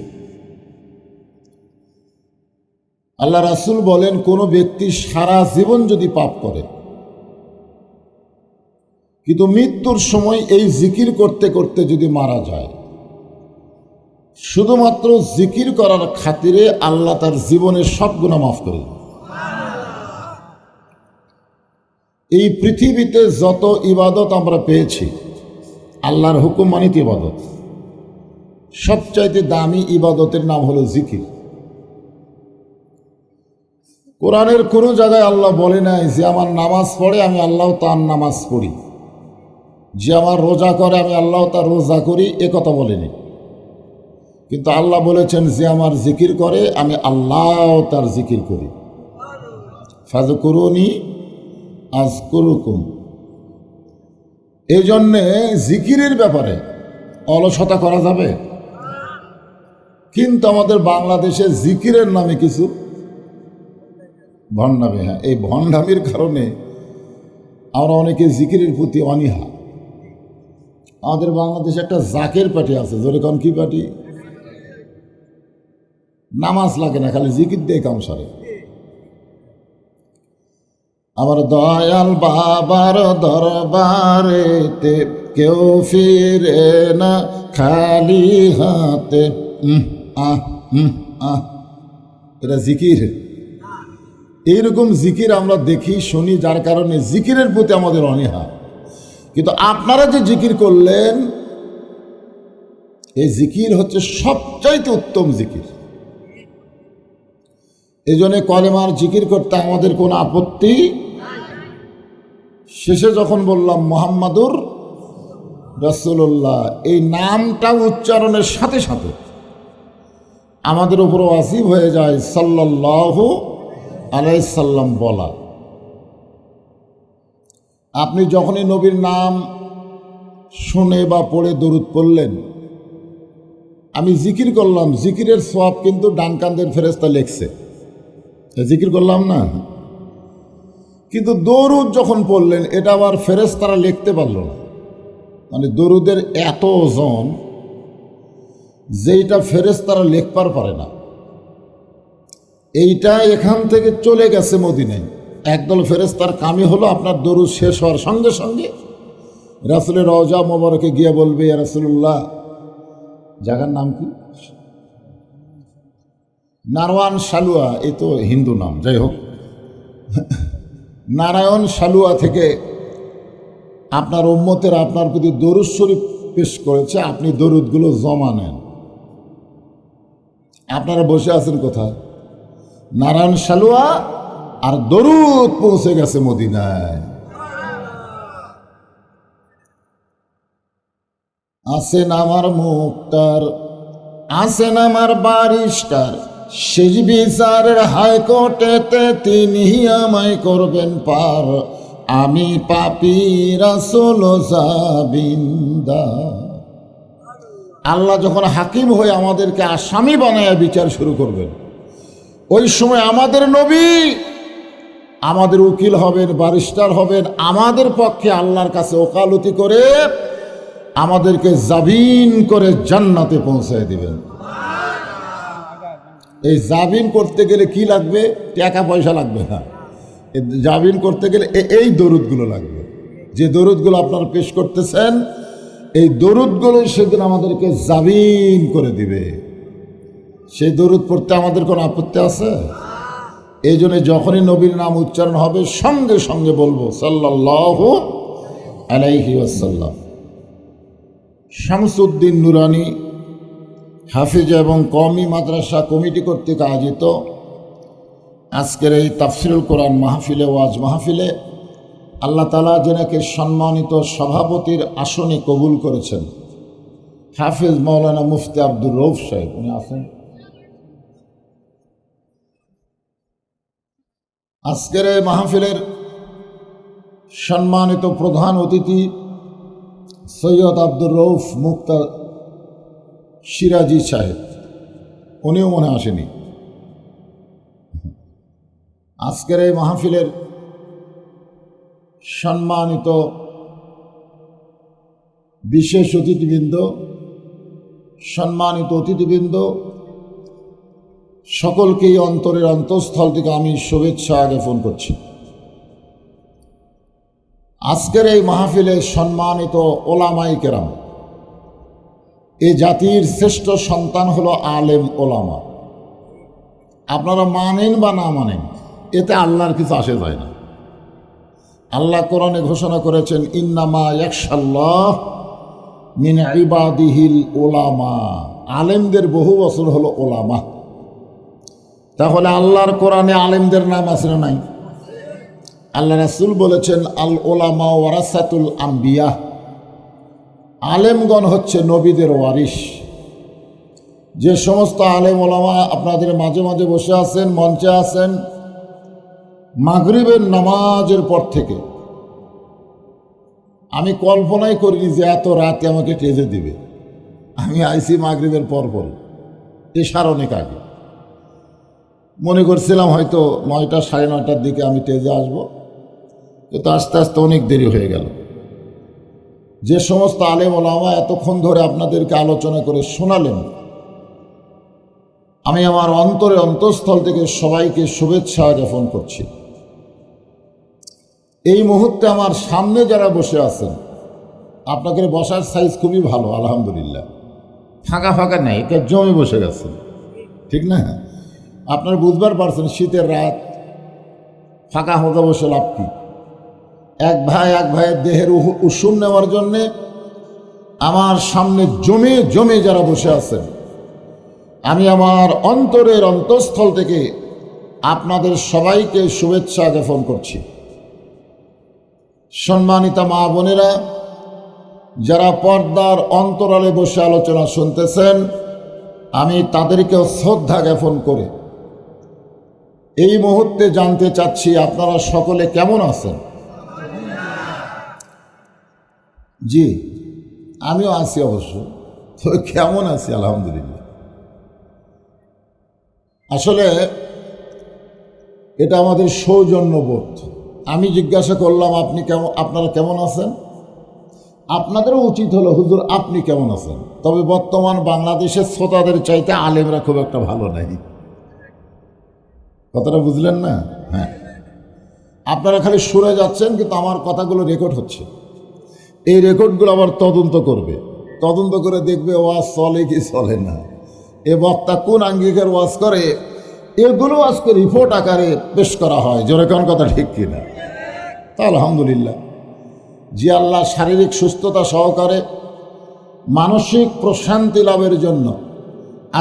Speaker 1: আল্লাহ রাসূল বলেন কোনো ব্যক্তি সারা জীবন যদি পাপ করে কিন্তু মৃত্যুর সময় এই জিকির করতে করতে যদি মারা যায় শুধুমাত্র জিকির করার খাতিরে আল্লাহ তার জীবনের সব গুনাহ মাফ করে দেন। এই পৃথিবীতে যত ইবাদত আমরা পেয়েছি, আল্লাহর হুকুম মানিত ইবাদত, সবচাইতে দামি ইবাদতের নাম হলো জিকির। কোরআনের কোনো জায়গায় আল্লাহ বলে নাই যে আমার নামাজ পড়ে আমি আল্লাহ তার নামাজ পড়ি, যে আমার রোজা করে আমি আল্লাহ তার রোজা করি, এ কথা বলেনি। কিন্তু আল্লাহ বলেছেন যে আমার জিকির করে আমি আল্লাহ তার জিকির করি। ফাযকুরুনি আযকুরুকুম। এই জন্যে জিকিরের ব্যাপারে অলসতা করা যাবে, কিন্তু আমাদের বাংলাদেশে জিকিরের নামে কিছু ভণ্ডামি। হ্যাঁ, এই ভণ্ডামির কারণে আমরা অনেকে জিকিরের প্রতি অনীহা। আমাদের বাংলাদেশে একটা জাকের পার্টি আছে, জোরে কোন কি পার্টি? নামাজ লাগে না, খালি জিকির দিয়ে কাম সারে। আমার দয়াল বাবার দরবারেতে কেউ ফিরে না খালি হাতে। এটা জিকির। এইরকম জিকির আমরা দেখি শুনি, যার কারণে জিকিরের প্রতি আমাদের অনীহা। কিন্তু আপনারা যে জিকির করলেন, এই জিকির হচ্ছে সবচাইতে উত্তম জিকির। এই জন্য কলেমার জিকির করতে আমাদের কোনো আপত্তি। শেষে যখন বললাম মুহাম্মাদুর রাসূলুল্লাহ, এই নামটা উচ্চারণের সাথে সাথে আমাদের উপর ওয়াজিব হয়ে যায় সাল্লাল্লাহু আলাইহি সাল্লাম বলা। আপনি যখনই নবীর নাম শুনে বা পড়ে দরুদ পড়লেন, আমি জিকির করলাম, জিকিরের সওয়াব কিন্তু ডান কাঁধের ফেরেশতা লিখছে। জিকির করলাম না, কিন্তু দরুদ যখন পড়লেন এটা আবার ফেরেশতারা লিখতে পারল না। মানে দরুদের এত ওজন যেইটা ফেরেশতারা লিখবার পারে না, এইটা এখান থেকে চলে গেছে মদিনায়। একদল ফেরেশতার কামই হলো আপনার দরুদ শেষ হওয়ার সঙ্গে সঙ্গে রাসূলের রওজা মোবারকে গিয়ে বলবে, ইয়া রাসূলুল্লাহ, জায়গার নাম কি? নারায়ণ সালুয়া, এ তো হিন্দু নাম, যাই হোক, নারায়ণ সালুয়া থেকে আপনার উম্মতের আপনার প্রতি দরুদ শরীফ পেশ করেছে, আপনি দরুদগুলো জমা নেন। আপনারা বসে আছেন কোথায়? নারায়ণ সালুয়া, আর দরুদ পৌঁছে গেছে মদিনায়। আছেন আমার মুক্তার, আছেন আমার বারিস্টার, শেষ বিচারের হাইকোর্টেতে তিনি আমায় করবেন পার। আমি পাপী রাসূল জাবিনদার। আল্লাহ যখন হাকিম হয়ে আমাদেরকে আসামি বানায় বিচার শুরু করবেন, ওই সময় আমাদের নবী আমাদের উকিল হবেন, বারিস্টার হবেন, আমাদের পক্ষে আল্লাহর কাছে ওকালতি করে আমাদেরকে জামিন করে জান্নাতে পৌঁছায় দিবেন। এই জামিন করতে গেলে কি লাগবে? টাকা পয়সা লাগবে না। জামিন করতে গেলে এই দরুদগুলো লাগবে। যে দরুদগুলো আপনারা পেশ করতেছেন, এই দরুদগুলো সেদিন আমাদেরকে জামিন করে দিবে। সেই দরুদ পড়তে আমাদের কোনো আপত্তি আছে? এই জন্য যখনই নবীর নাম উচ্চারণ হবে সঙ্গে সঙ্গে বলবো সাল্লাল্লাহু আলাইহি ওয়াসাল্লাম। শামসুদ্দিন নুরানি হাফিজ এবং কওমি মাদ্রাসা কমিটি কর্তৃক আয়োজিত আজকের এই তাফসিরুল কোরআন মাহফিলে, ওয়াজ মাহফিলে আল্লাহ তাআলা যেনাকে সম্মানিত সভাপতির আসনে কবুল করেছেন, হাফিজ মাওলানা মুফতি আব্দুর রউফ সাহেব, উনি আছেন। আজকের এই মাহফিলের সম্মানিত প্রধান অতিথি সৈয়দ আব্দুর রউফ মুক্তা সিরাজি সাহেব, উনিও মনে আসেনি। আজকের এই মাহফিলের সম্মানিত বিশেষ অতিথিবৃন্দ, সম্মানিত অতিথিবৃন্দ, সকলকেই অন্তরের অন্তঃস্থল থেকে আমি শুভেচ্ছা জ্ঞাপন করছি। আজকের এই মাহফিলে সম্মানিত ওলামায়ে কেরাম, এই জাতির শ্রেষ্ঠ সন্তান হলো আলেম ওলামা। আপনারা মানেন বা না মানেন, এতে আল্লাহর কিছু আসে যায় না। আল্লাহ কোরআনে ঘোষণা করেছেন, ইন্নামা ইয়াখশাল্লাহ মিন ইবাদিহিল ওলামা। আলেমদের বহু বছর হলো ওলামা। তাহলে আল্লাহর কোরআনে আলেমদের নাম আছে না নাই? আল্লাহ রাসূল বলেছেন, আল ওলামা ওয়ারাসাতুল আম্বিয়া। আলেমগণ হচ্ছে নবীদের ওয়ারিস। যে সমস্ত আলেম ওলামা আপনাদের মাঝে মাঝে বসে আছেন, মঞ্চে আছেন, মাগরিবের নামাজের পর থেকে আমি কল্পনাই করিনি যে এত রাতে আমাকে টেজে দিবে। আমি আইসি মাগরিবের পর এশার অনেক আগে। মনে করছিলাম হয়তো 9টা সাড়ে 9টার দিকে আমি টেজে আসব, কিন্তু আস্তে আস্তে অনেক দেরি হয়ে গেল। যে সমস্ত আলেম ওলামা এতক্ষণ ধরে আপনাদেরকে আলোচনা করে শোনালেন, আমি আমার অন্তরে অন্তঃস্থল থেকে সবাইকে শুভেচ্ছা জ্ঞাপন করছি। এই মুহূর্তে আমার সামনে যারা বসে আছেন, আপনাদের বসার সাইজ খুবই ভালো, আলহামদুলিল্লাহ। ফাঁকা ফাঁকা নেই, এটা জমে বসে গেছেন, ঠিক না? আপনারা বুঝবার পারছেন শীতের রাত, ফাঁকা ফাঁকা বসে লাভ কি? এক ভাইয়ের দেহের উষুম নেওয়ার জন্যে আমার সামনে জমে জমে যারা বসে আছেন, আমি আমার অন্তরের অন্তঃস্থল থেকে আপনাদের সবাইকে শুভেচ্ছা জ্ঞাপন করছি। সম্মানিতা মা বোনেরা, যারা পর্দার অন্তরালে বসে আলোচনা শুনতেছেন, আমি তাদেরকেও শ্রদ্ধা জ্ঞাপন করে এই মুহূর্তে জানতে চাচ্ছি আপনারা সকলে কেমন আছেন? জি, আমিও আছি অবশ্য, তবে কেমন আছি আলহামদুলিল্লাহ। আসলে এটা আমাদের সৌজন্যবোধ। আমি জিজ্ঞাসা করলাম আপনারা কেমন আছেন? আপনাদেরও উচিত হলো, হুজুর আপনি কেমন আছেন? তবে বর্তমান বাংলাদেশের শ্রোতাদের চাইতে আলেমরা খুব একটা ভালো নাই। কথাটা বুঝলেন না? হ্যাঁ, আপনারা খালি শুনে যাচ্ছেন, কিন্তু আমার কথাগুলো রেকর্ড হচ্ছে। এই রেকর্ডগুলো আবার তদন্ত করবে, তদন্ত করে দেখবে ওয়াজ চলে কি চলে না, এ বক্তা কোন আঙ্গিকের ওয়াজ করে, এগুলো আজকে রিপোর্ট আকারে পেশ করা হয়। যেরকম কথা ঠিক কিনা? তা আলহামদুলিল্লাহ। যে আল্লাহ শারীরিক সুস্থতা সহকারে মানসিক প্রশান্তি লাভের জন্য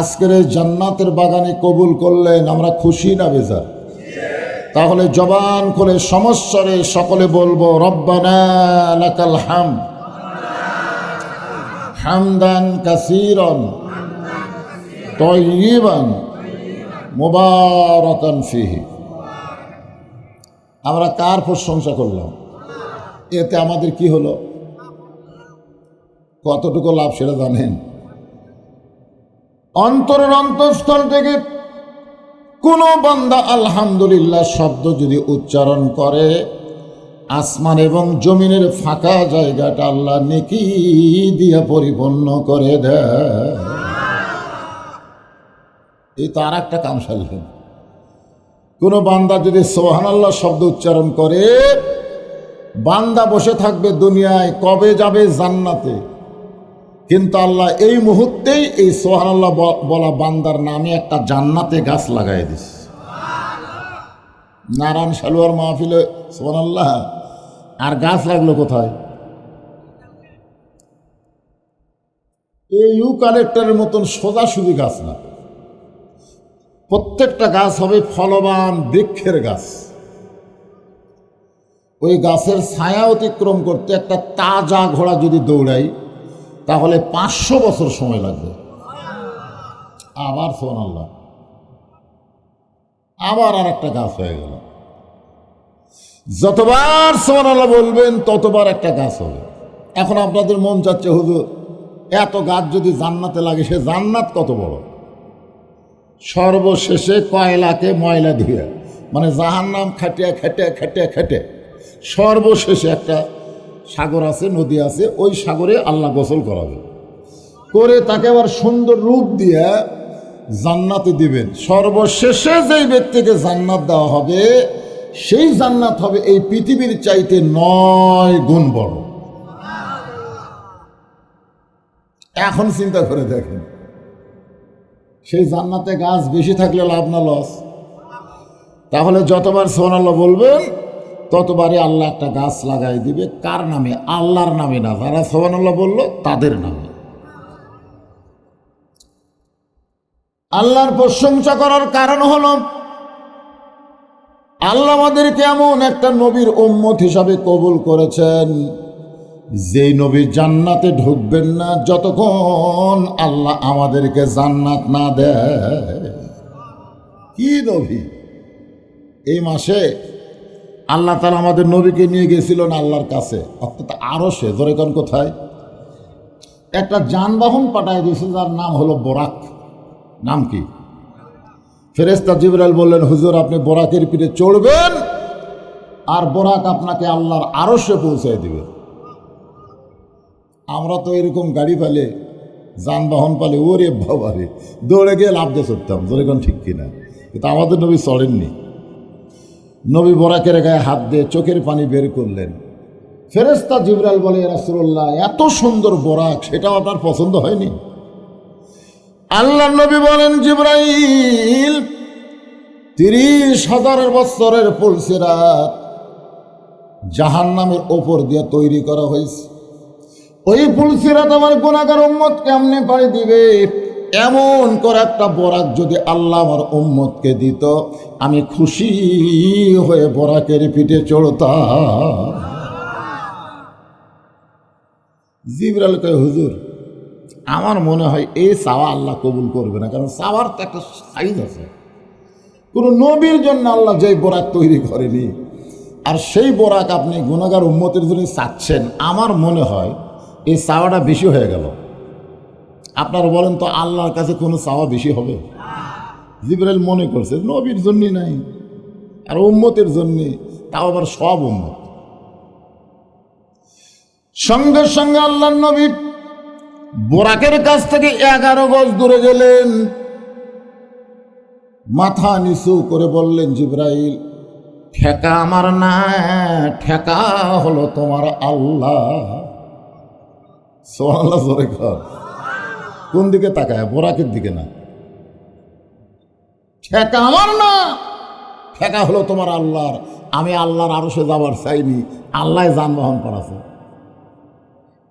Speaker 1: আজকের এই জান্নাতের বাগানে কবুল করলেন, আমরা খুশি না বেজার? তাহলে জবান খুলে সমস্বরে সকলে বলবো, রব্বানা লাকাল হামদ হামদান কাসীরান তাইয়িবান মুবারাকান ফিহি। আমরা কার প্রশংসা করলাম? এতে আমাদের কি হলো? কতটুকু লাভ সেটা জানেন? অন্তরের অন্তঃস্থল থেকে কোনো বান্দা আলহামদুলিল্লাহ শব্দ যদি উচ্চারণ করে, আসমান এবং জমিনের ফাঁকা জায়গাটা আল্লাহ নেকি দিয়ে পরিপূর্ণ করে দেয়। এই তো আর একটা কাম সারলেন। কোনো বান্দা যদি সুবহানাল্লাহ শব্দ উচ্চারণ করে, বান্দা বসে থাকবে দুনিয়ায়, কবে যাবে জান্নাতে, কিন্তু আল্লাহ এই মুহূর্তেই এই সুবহানাল্লাহ বলা বান্দার নামে একটা জান্নাতে গাছ লাগাই দিস। নারায়ণ সালুয়ার মাহফিলে সুবহানাল্লাহ, আর গাছ লাগলো কোথায়? এই ইউক্যালিপটাসের মতন সোজাসুজি গাছ না, প্রত্যেকটা গাছ হবে ফলবান বৃক্ষের গাছ। ওই গাছের ছায়া অতিক্রম করতে একটা তাজা ঘোড়া যদি দৌড়াই, তাহলে 500 বছর সময় লাগবে। আবার সুবহানাল্লাহ, আবার আর একটা গাছ হয়ে গেল। যতবার সুবহানাল্লাহ বলবেন ততবার একটা গাছ হবে। এখন আপনাদের মন চাচ্ছে, হুজুর এত গাছ যদি জান্নাতে লাগে, সে জান্নাত কত বড়? সর্বশেষে কয়লাকে ময়লা ধুয়ে, মানে জাহান্নাম খাটিয়া খাটিয়া খাটিয়া খাটে সর্বশেষে একটা সাগর আছে, নদী আছে, ওই সাগরে আল্লাহ গোসল করাবে, করে তাকে আবার সুন্দর রূপ দিয়ে জান্নাতে দিবেন। সর্বশেষে যেই ব্যক্তিকে জান্নাত দেওয়া হবে, সেই জান্নাত হবে এই পৃথিবীর চাইতে 9 গুণ বড়। এখন চিন্তা করে দেখেন, সেই জান্নাতে গাছ বেশি থাকলে লাভ না লস? তাহলে যতবার সুবহানাল্লাহ বলবেন ততবারই আল্লাহ একটা গাছ লাগাই দিবে। কার নামে? আল্লাহর নামে না, যারা সুবহানাল্লাহ বলল তাদের নামে। আল্লাহর প্রশংসা করার কারণ হলো আল্লাহ আমাদেরকে এমন একটা নবীর উম্মত হিসাবে কবুল করেছেন, যেই নবী জান্নাতে ঢুকবেন না যতক্ষণ আল্লাহ আমাদেরকে জান্নাত না দেয়। কি নবী? এই মাসে আল্লাহ তাআলা আমাদের নবীকে নিয়ে গেছিলেন আল্লাহর কাছে, অর্থাৎ আরশে। ধরে কোন কোথায়? একটা যানবাহন পাঠায় দিয়েছে যার নাম হলো বোরাক। নাম কি? ফেরেশতা জিবরাইল বললেন, হুজুর আপনি বোরাকের পিঠে চড়বেন আর বোরাক আপনাকে আল্লাহর আরশে পৌঁছায় দিবে। আমরা তো এরকম গাড়ি পালে, যানবাহন পালে, ওরে বাবারে দৌড়ে গিয়ে লাভ দিয়ে চড়তাম। ধরে কোন ঠিক কিনা? কিন্তু আমাদের নবী চড়েননি। নবী বোরাকের গায়ে হাত দিয়ে চোখের পানি বের করলেন। ফেরেশতা জিবরাইল বলে, রাসূলুল্লাহ এত সুন্দর বোরাক, সেটাও আপনার পছন্দ হয়নি? আল্লাহ নবী বলেন, জিবরাইল 30,000 বছরের পুলসিরাত জাহান্নামের ওপর দিয়ে তৈরি করা হয়েছে। ওই পুলসিরাত আমার গুনাহগার উম্মত কেমনে পাড়ি দিবে? এমন করে একটা বোরাক যদি আল্লাহ আমার উম্মতকে দিত, আমি খুশি হয়ে বোরাকের পিঠে চড়তাম। জিবরাইল কয়, হুজুর আমার মনে হয় এই চাওয়া আল্লাহ কবুল করবে না, কারণ চাওয়ার তো একটা সাইজ আছে। কোনো নবীর জন্য আল্লাহ যেই বোরাক তৈরি করেনি, আর সেই বোরাক আপনি গুনাহগার উম্মতের জন্য চাচ্ছেন, আমার মনে হয় এই চাওয়াটা বেশি হয়ে গেল। আপনারা বলেন তো, আল্লাহর কাছে কোনো চাওয়া বেশি হবে? জিবরাইল মনে করছে নবীর জন্যই নাই, আর উম্মতের জন্যে, তাও আবার সব উম্মত। সঙ্গে সঙ্গে আল্লাহর নবী বোরাকের কাছ থেকে 11 গজ দূরে গেলেন, মাথা নিচু করে বললেন, জিবরাইল ঠেকা আমার না, ঠেকা হলো তোমার আল্লাহ। সুবহানাল্লাহ জোরে কর। কোন দিকে তাকায়? বোরাকের দিকে না। ঠেকা আমার না, ঠেকা হলো তোমার আল্লাহর। আমি আল্লাহর আরশে যাবার চাইনি, আল্লাহ যানবাহন পাঠাছে।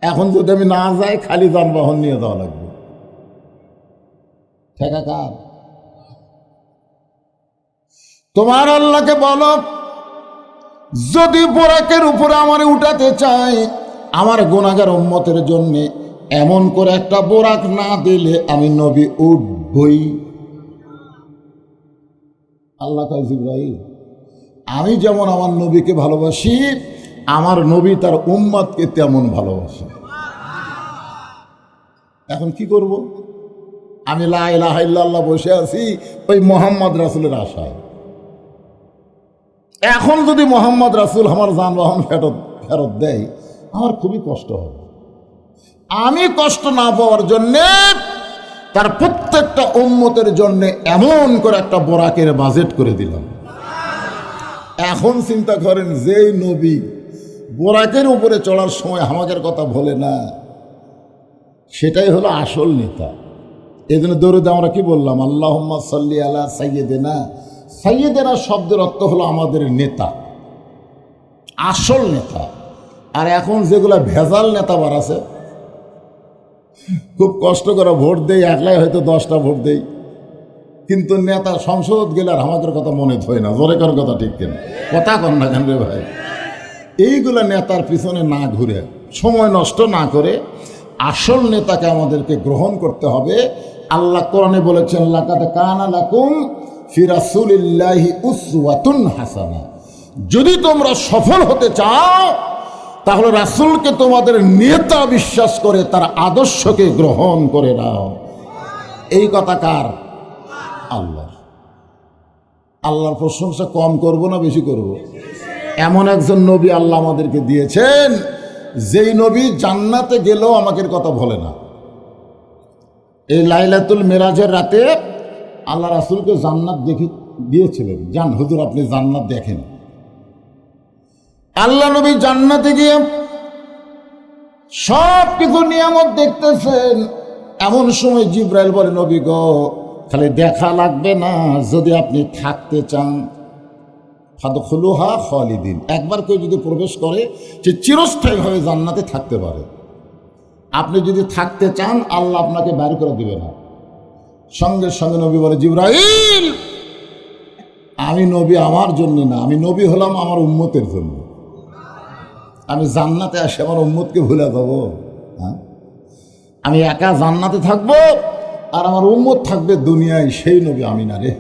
Speaker 1: এখন যদি আমি না যাই, খালি যানবাহন নিয়ে যাওয়া লাগবে। ঠেকা কার? তোমার আল্লাহকে বলো, যদি বোরাকের উপরে আমার উঠাতে চাই, আমার গুনাহগার উম্মতের জন্যে এমন করে একটা বোরাক না দিলে আমি নবী উঠবই। আল্লাহ কয়, জিবরাইল আমি যেমন আমার নবীকে ভালোবাসি, আমার নবী তার উম্মতকে তেমন ভালোবাসে। এখন কি করব? আমি লা ইলাহা ইল্লাল্লাহ বসে আছি ওই মোহাম্মদ রাসূলের আশায়। এখন যদি মোহাম্মদ রাসূল আমার যানবাহন ফেরত দেয়, আমার খুবই কষ্ট হবে। আমি কষ্ট না পাওয়ার জন্যে তার প্রত্যেকটা উম্মতের জন্যে এমন করে একটা বোরাকের বাজেট করে দিলাম। এখন চিন্তা করেন, যেই নবী বোরাকের উপরে চড়ার সময় আমাদের কথা বলে না, সেটাই হলো আসল নেতা। এই জন্য দরুদে আমরা কি বললাম? আল্লাহুম্মা সাল্লি আলা সাইয়্যিদিনা। সাইয়্যিদিনা শব্দের অর্থ হলো আমাদের নেতা, আসল নেতা। আর এখন যেগুলো ভেজাল নেতা বাড়াছে, খুব কষ্ট করে ভোট দেই, একলাই হয়তো 10টা ভোট দেই, কিন্তু নেতা সংসদ গেলে আর আমাদের কথা মনে থয় না। জোরে কর কথা, ঠিক কিনা? কথা কর না কেন রে ভাই? এইগুলো নেতার পিছনে না ঘুরে, সময় নষ্ট না করে আসল নেতাকে আমাদেরকে গ্রহণ করতে হবে। আল্লাহ কোরআনে বলেছেন, লাকাদ কানা লাকুম ফি রাসূলিল্লাহি উসওয়াতুন হাসানা। যদি তোমরা সফল হতে চাও, তাহলে রাসূলকে তোমাদের নেতা বিশ্বাস করে তার আদর্শকে গ্রহণ করে নাও। এই কথা কার? আল্লাহর। আল্লাহর প্রশংসা কম করব না বেশি করব? এমন একজন নবী আল্লাহ আমাদেরকে দিয়েছেন, যেই নবী জান্নাতে গেলেও আমাকে কথা বলে না। এই লাইলাতুল মেরাজের রাতে আল্লাহ রাসূলকে জান্নাত দিয়েছিলেন। যান হুজুর আপনি জান্নাত দেখেন। আল্লাহ নবী জান্নাতে গিয়ে সব কিছু নিয়ামত দেখতেছেন। এমন সময় জিব্রাইল বলে, নবী গো, খালি দেখা লাগবে না, যদি আপনি থাকতে চান ফাদখুলুহা খালিদিন, একবার কেউ যদি প্রবেশ করে সে চিরস্থায়ীভাবে জান্নাতে থাকতে পারে। আপনি যদি থাকতে চান আল্লাহ আপনাকে বের করে দিবে না। সঙ্গে সঙ্গে নবী বলে, জিব্রাইল, আমি নবী আমার জন্য না, আমি নবী হলাম আমার উম্মতের জন্য। আমি জান্নাতে আসে আমার উম্মতকে ভুলে যাবো? হ্যাঁ, আমি একা জান্নাতে থাকবো আর আমার উম্মত থাকবে দুনিয়ায়, সেই নবী আমি না রে।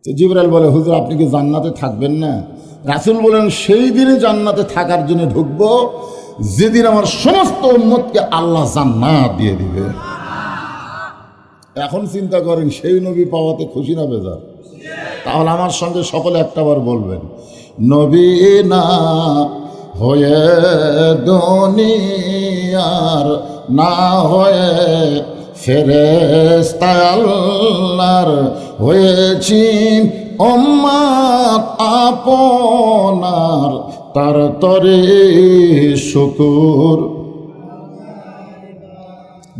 Speaker 1: তো জিবরাইল বলে, হুজুর আপনি কি জান্নাতে থাকবেন না? রাসূল বলেন, সেই দিনে জান্নাতে থাকার জন্য ঢুকবো যেদিন আমার সমস্ত উম্মতকে আল্লাহ জান্নাত দিয়ে দিবে। এখন চিন্তা করেন, সেই নবী পাওয়াতে খুশি না বেজার? তাহলে আমার সঙ্গে সকলে একটাবার বলবেন, নবী না হয়ে দুনিয়ার, না হয়ে ফেরেশতা আল্লাহর, হয়েছি উম্মত আপনার, তার তরে শুকুর।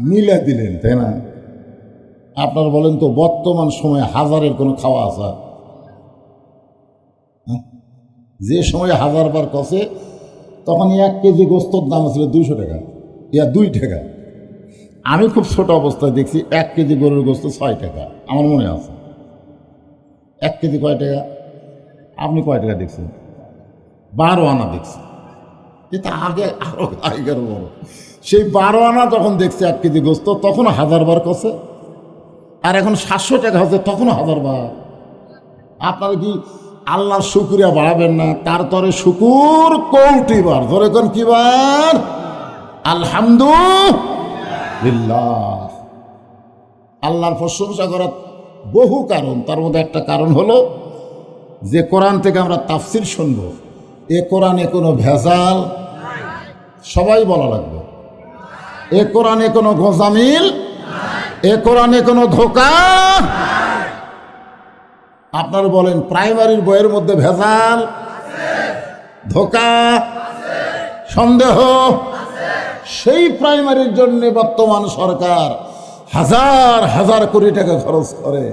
Speaker 1: মিলে দিলেন, তাই না? আপনার বলেন তো, বর্তমান সময়ে হাজারের কোনো খাওয়া আসা? যে সময় 1000 বার কষে তখন 1 কেজি গোস্তর দাম ছিল 200 টাকা, 2 টাকা। আমি খুব ছোট অবস্থায় দেখছি 1 কেজি গরুর গোস্ত 6 টাকা, আমার মনে আছে। 1 কেজি কয় টাকা? আপনি কয় টাকা দেখছেন? 12 আনা দেখছেন। এটা আগে আরো আগের বড়। সেই 12 আনা যখন দেখছি 1 কেজি গোস্ত, তখন 1000 বার কষে, আর এখন 700 টাকা হচ্ছে, তখনও 1000 বার। আপনারা কি আল্লাহর শুকরিয়া বাড়াবেন না? তার তরে শুকুর কৌটিবার, ধরে কোন কিবার? আলহামদুলিল্লাহ। আল্লাহর প্রশংসা করার বহু কারণ, তার মধ্যে একটা কারণ হলো যে কোরআন থেকে আমরা তাফসির শুনব, এ কোরআনে কোনো ভেজাল, সবাই বলা লাগবে, এ কোরআনে কোনো গোজামিল, এ কোরআনে কোনো ধোঁকা। আপনারা বলেন, প্রাইমারির বইয়ের মধ্যে ভেজাল, ধোঁকা, সন্দেহ, সেই প্রাইমারির জন্য বর্তমান সরকার হাজার হাজার কোটি টাকা খরচ করে,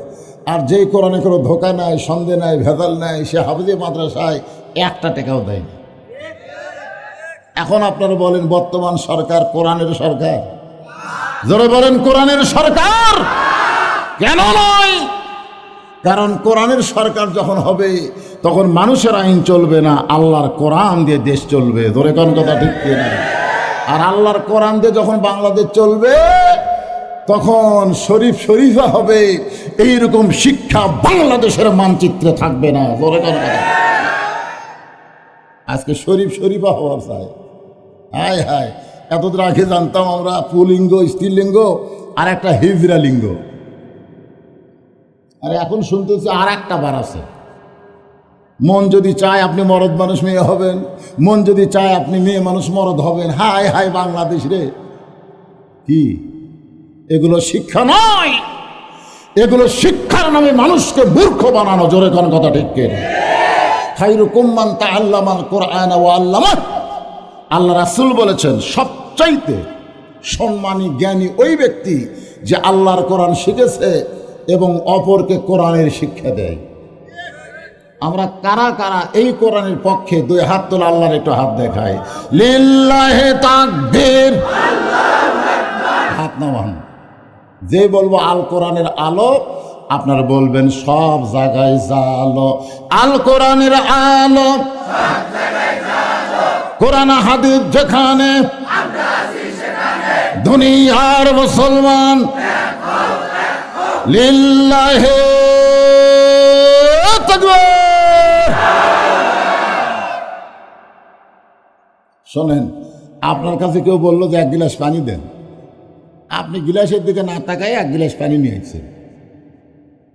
Speaker 1: আর যেই কোরআনে কোনো ধোঁকা নাই, সন্দেহ নাই, ভেজাল নাই, সে হাফিজি মাদ্রাসায় 1 টাকাও দেয় না। এখন আপনারা বলেন, বর্তমান সরকার কোরআনের সরকার? জোরে বলেন, কোরআনের সরকার কেন নয়? কারণ কোরআনের সরকার যখন হবে তখন মানুষের আইন চলবে না, আল্লাহর কোরআন দিয়ে দেশ চলবে। ধরে কোন কথা ঠিক কিনা? আর আল্লাহর কোরআন দিয়ে যখন বাংলাদেশ চলবে তখন শরীফা হবে, এইরকম শিক্ষা বাংলাদেশের মানচিত্রে থাকবে না। ধরে কোন কথা? আজকে শরীফা হওয়ার চাই। হায় হায়, এতদিন আগে জানতাম আমরা পুলিঙ্গ, স্ত্রীলিঙ্গ আর একটা হিজড়া লিঙ্গ, আর এখন শুনতেছি আর একটা বার আছে। মন যদি চায় আপনি মরদ মানুষ মেয়ে হবেন, মন যদি চায় আপনি মেয়ে মানুষ মরদ হবেন। হায় হায় বাংলাদেশ রে! কি এগুলো শিক্ষা নয়, এগুলো শিক্ষার নামে মানুষকে মূর্খ বানানো। জোরে কোন কথা ঠিক কে? খায়রুকুম মান তাআল্লামাল কুরআন ওয়া আল্লামা। আল্লাহ রাসূল বলেছেন, সবচাইতে সম্মানী জ্ঞানী ওই ব্যক্তি যে আল্লাহর কোরআন শিখেছে এবং অপরকে কোরআনের শিক্ষা দেয়। আমরা কারা কারা এই কোরআনের পক্ষে? 2 হাত তোলা, আল্লাহর একটু হাত দেখায়। লিল্লাহি তাকবীর, হাত নামান। যে বলবো আল কোরআনের আলো, আপনারা বলবেন সব জায়গায় জালো। আল কোরআনের আলো, কোরআন হাদিস যেখানে, দুনিয়ার মুসলমান লিল্লাহি তাকবীর। শোনেন, আপনার কাছে কেউ বললো যে 1 গিলাস পানি দেন, আপনি গিলাসের দিকে না তাকায় 1 গিলাস পানি নিয়ে আসছেন,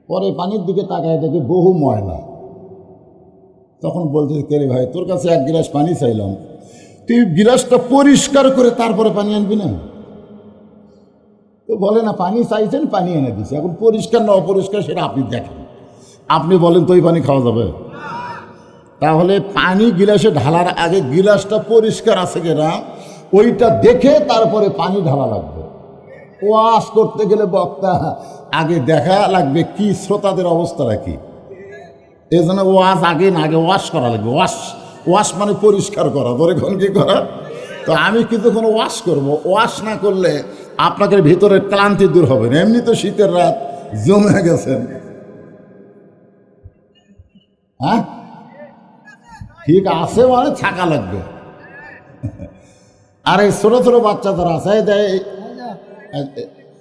Speaker 1: পরে পানির দিকে তাকায় দেখে বহু ময়লা। তখন বলতে, কে রে ভাই, তোর কাছে 1 গিলাস পানি চাইলাম, তুই গিলাসটা পরিষ্কার করে তারপরে পানি আনবি না? তো বলে না, পানি চাইছেন, পানি এনে দিচ্ছে, এখন পরিষ্কার না অপরিষ্কার সেটা আপনি দেখেন। আপনি বলেন তো ওই পানি খাওয়া যাবে? তাহলে পানি গিলাসে ঢালার আগে গিলাসটা পরিষ্কার আছে কিনা ওইটা দেখে তারপরে পানি ঢালা লাগবে। ওয়াশ করতে গেলে বক্তা আগে দেখা লাগবে কি শ্রোতাদের অবস্থাটা কি। এই জন্য ওয়াশ আগে না, আগে ওয়াশ করা লাগবে। ওয়াশ মানে পরিষ্কার করা, ধরে কোন কি করা। তো আমি কিছুক্ষণ ওয়াশ করব, ওয়াশ না করলে আপনাদের ভিতরে ক্লান্তি দূর হবে না। এমনি তো শীতের রাত জমে গেছেন। হ্যাঁ ঠিক আছে, মানে থাকা লাগবে। আর এই ছোটো ছোটো বাচ্চা যারা আছে,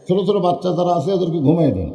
Speaker 1: ছোটো ছোটো বাচ্চা যারা আছে ওদেরকে ঘুমিয়ে দেন।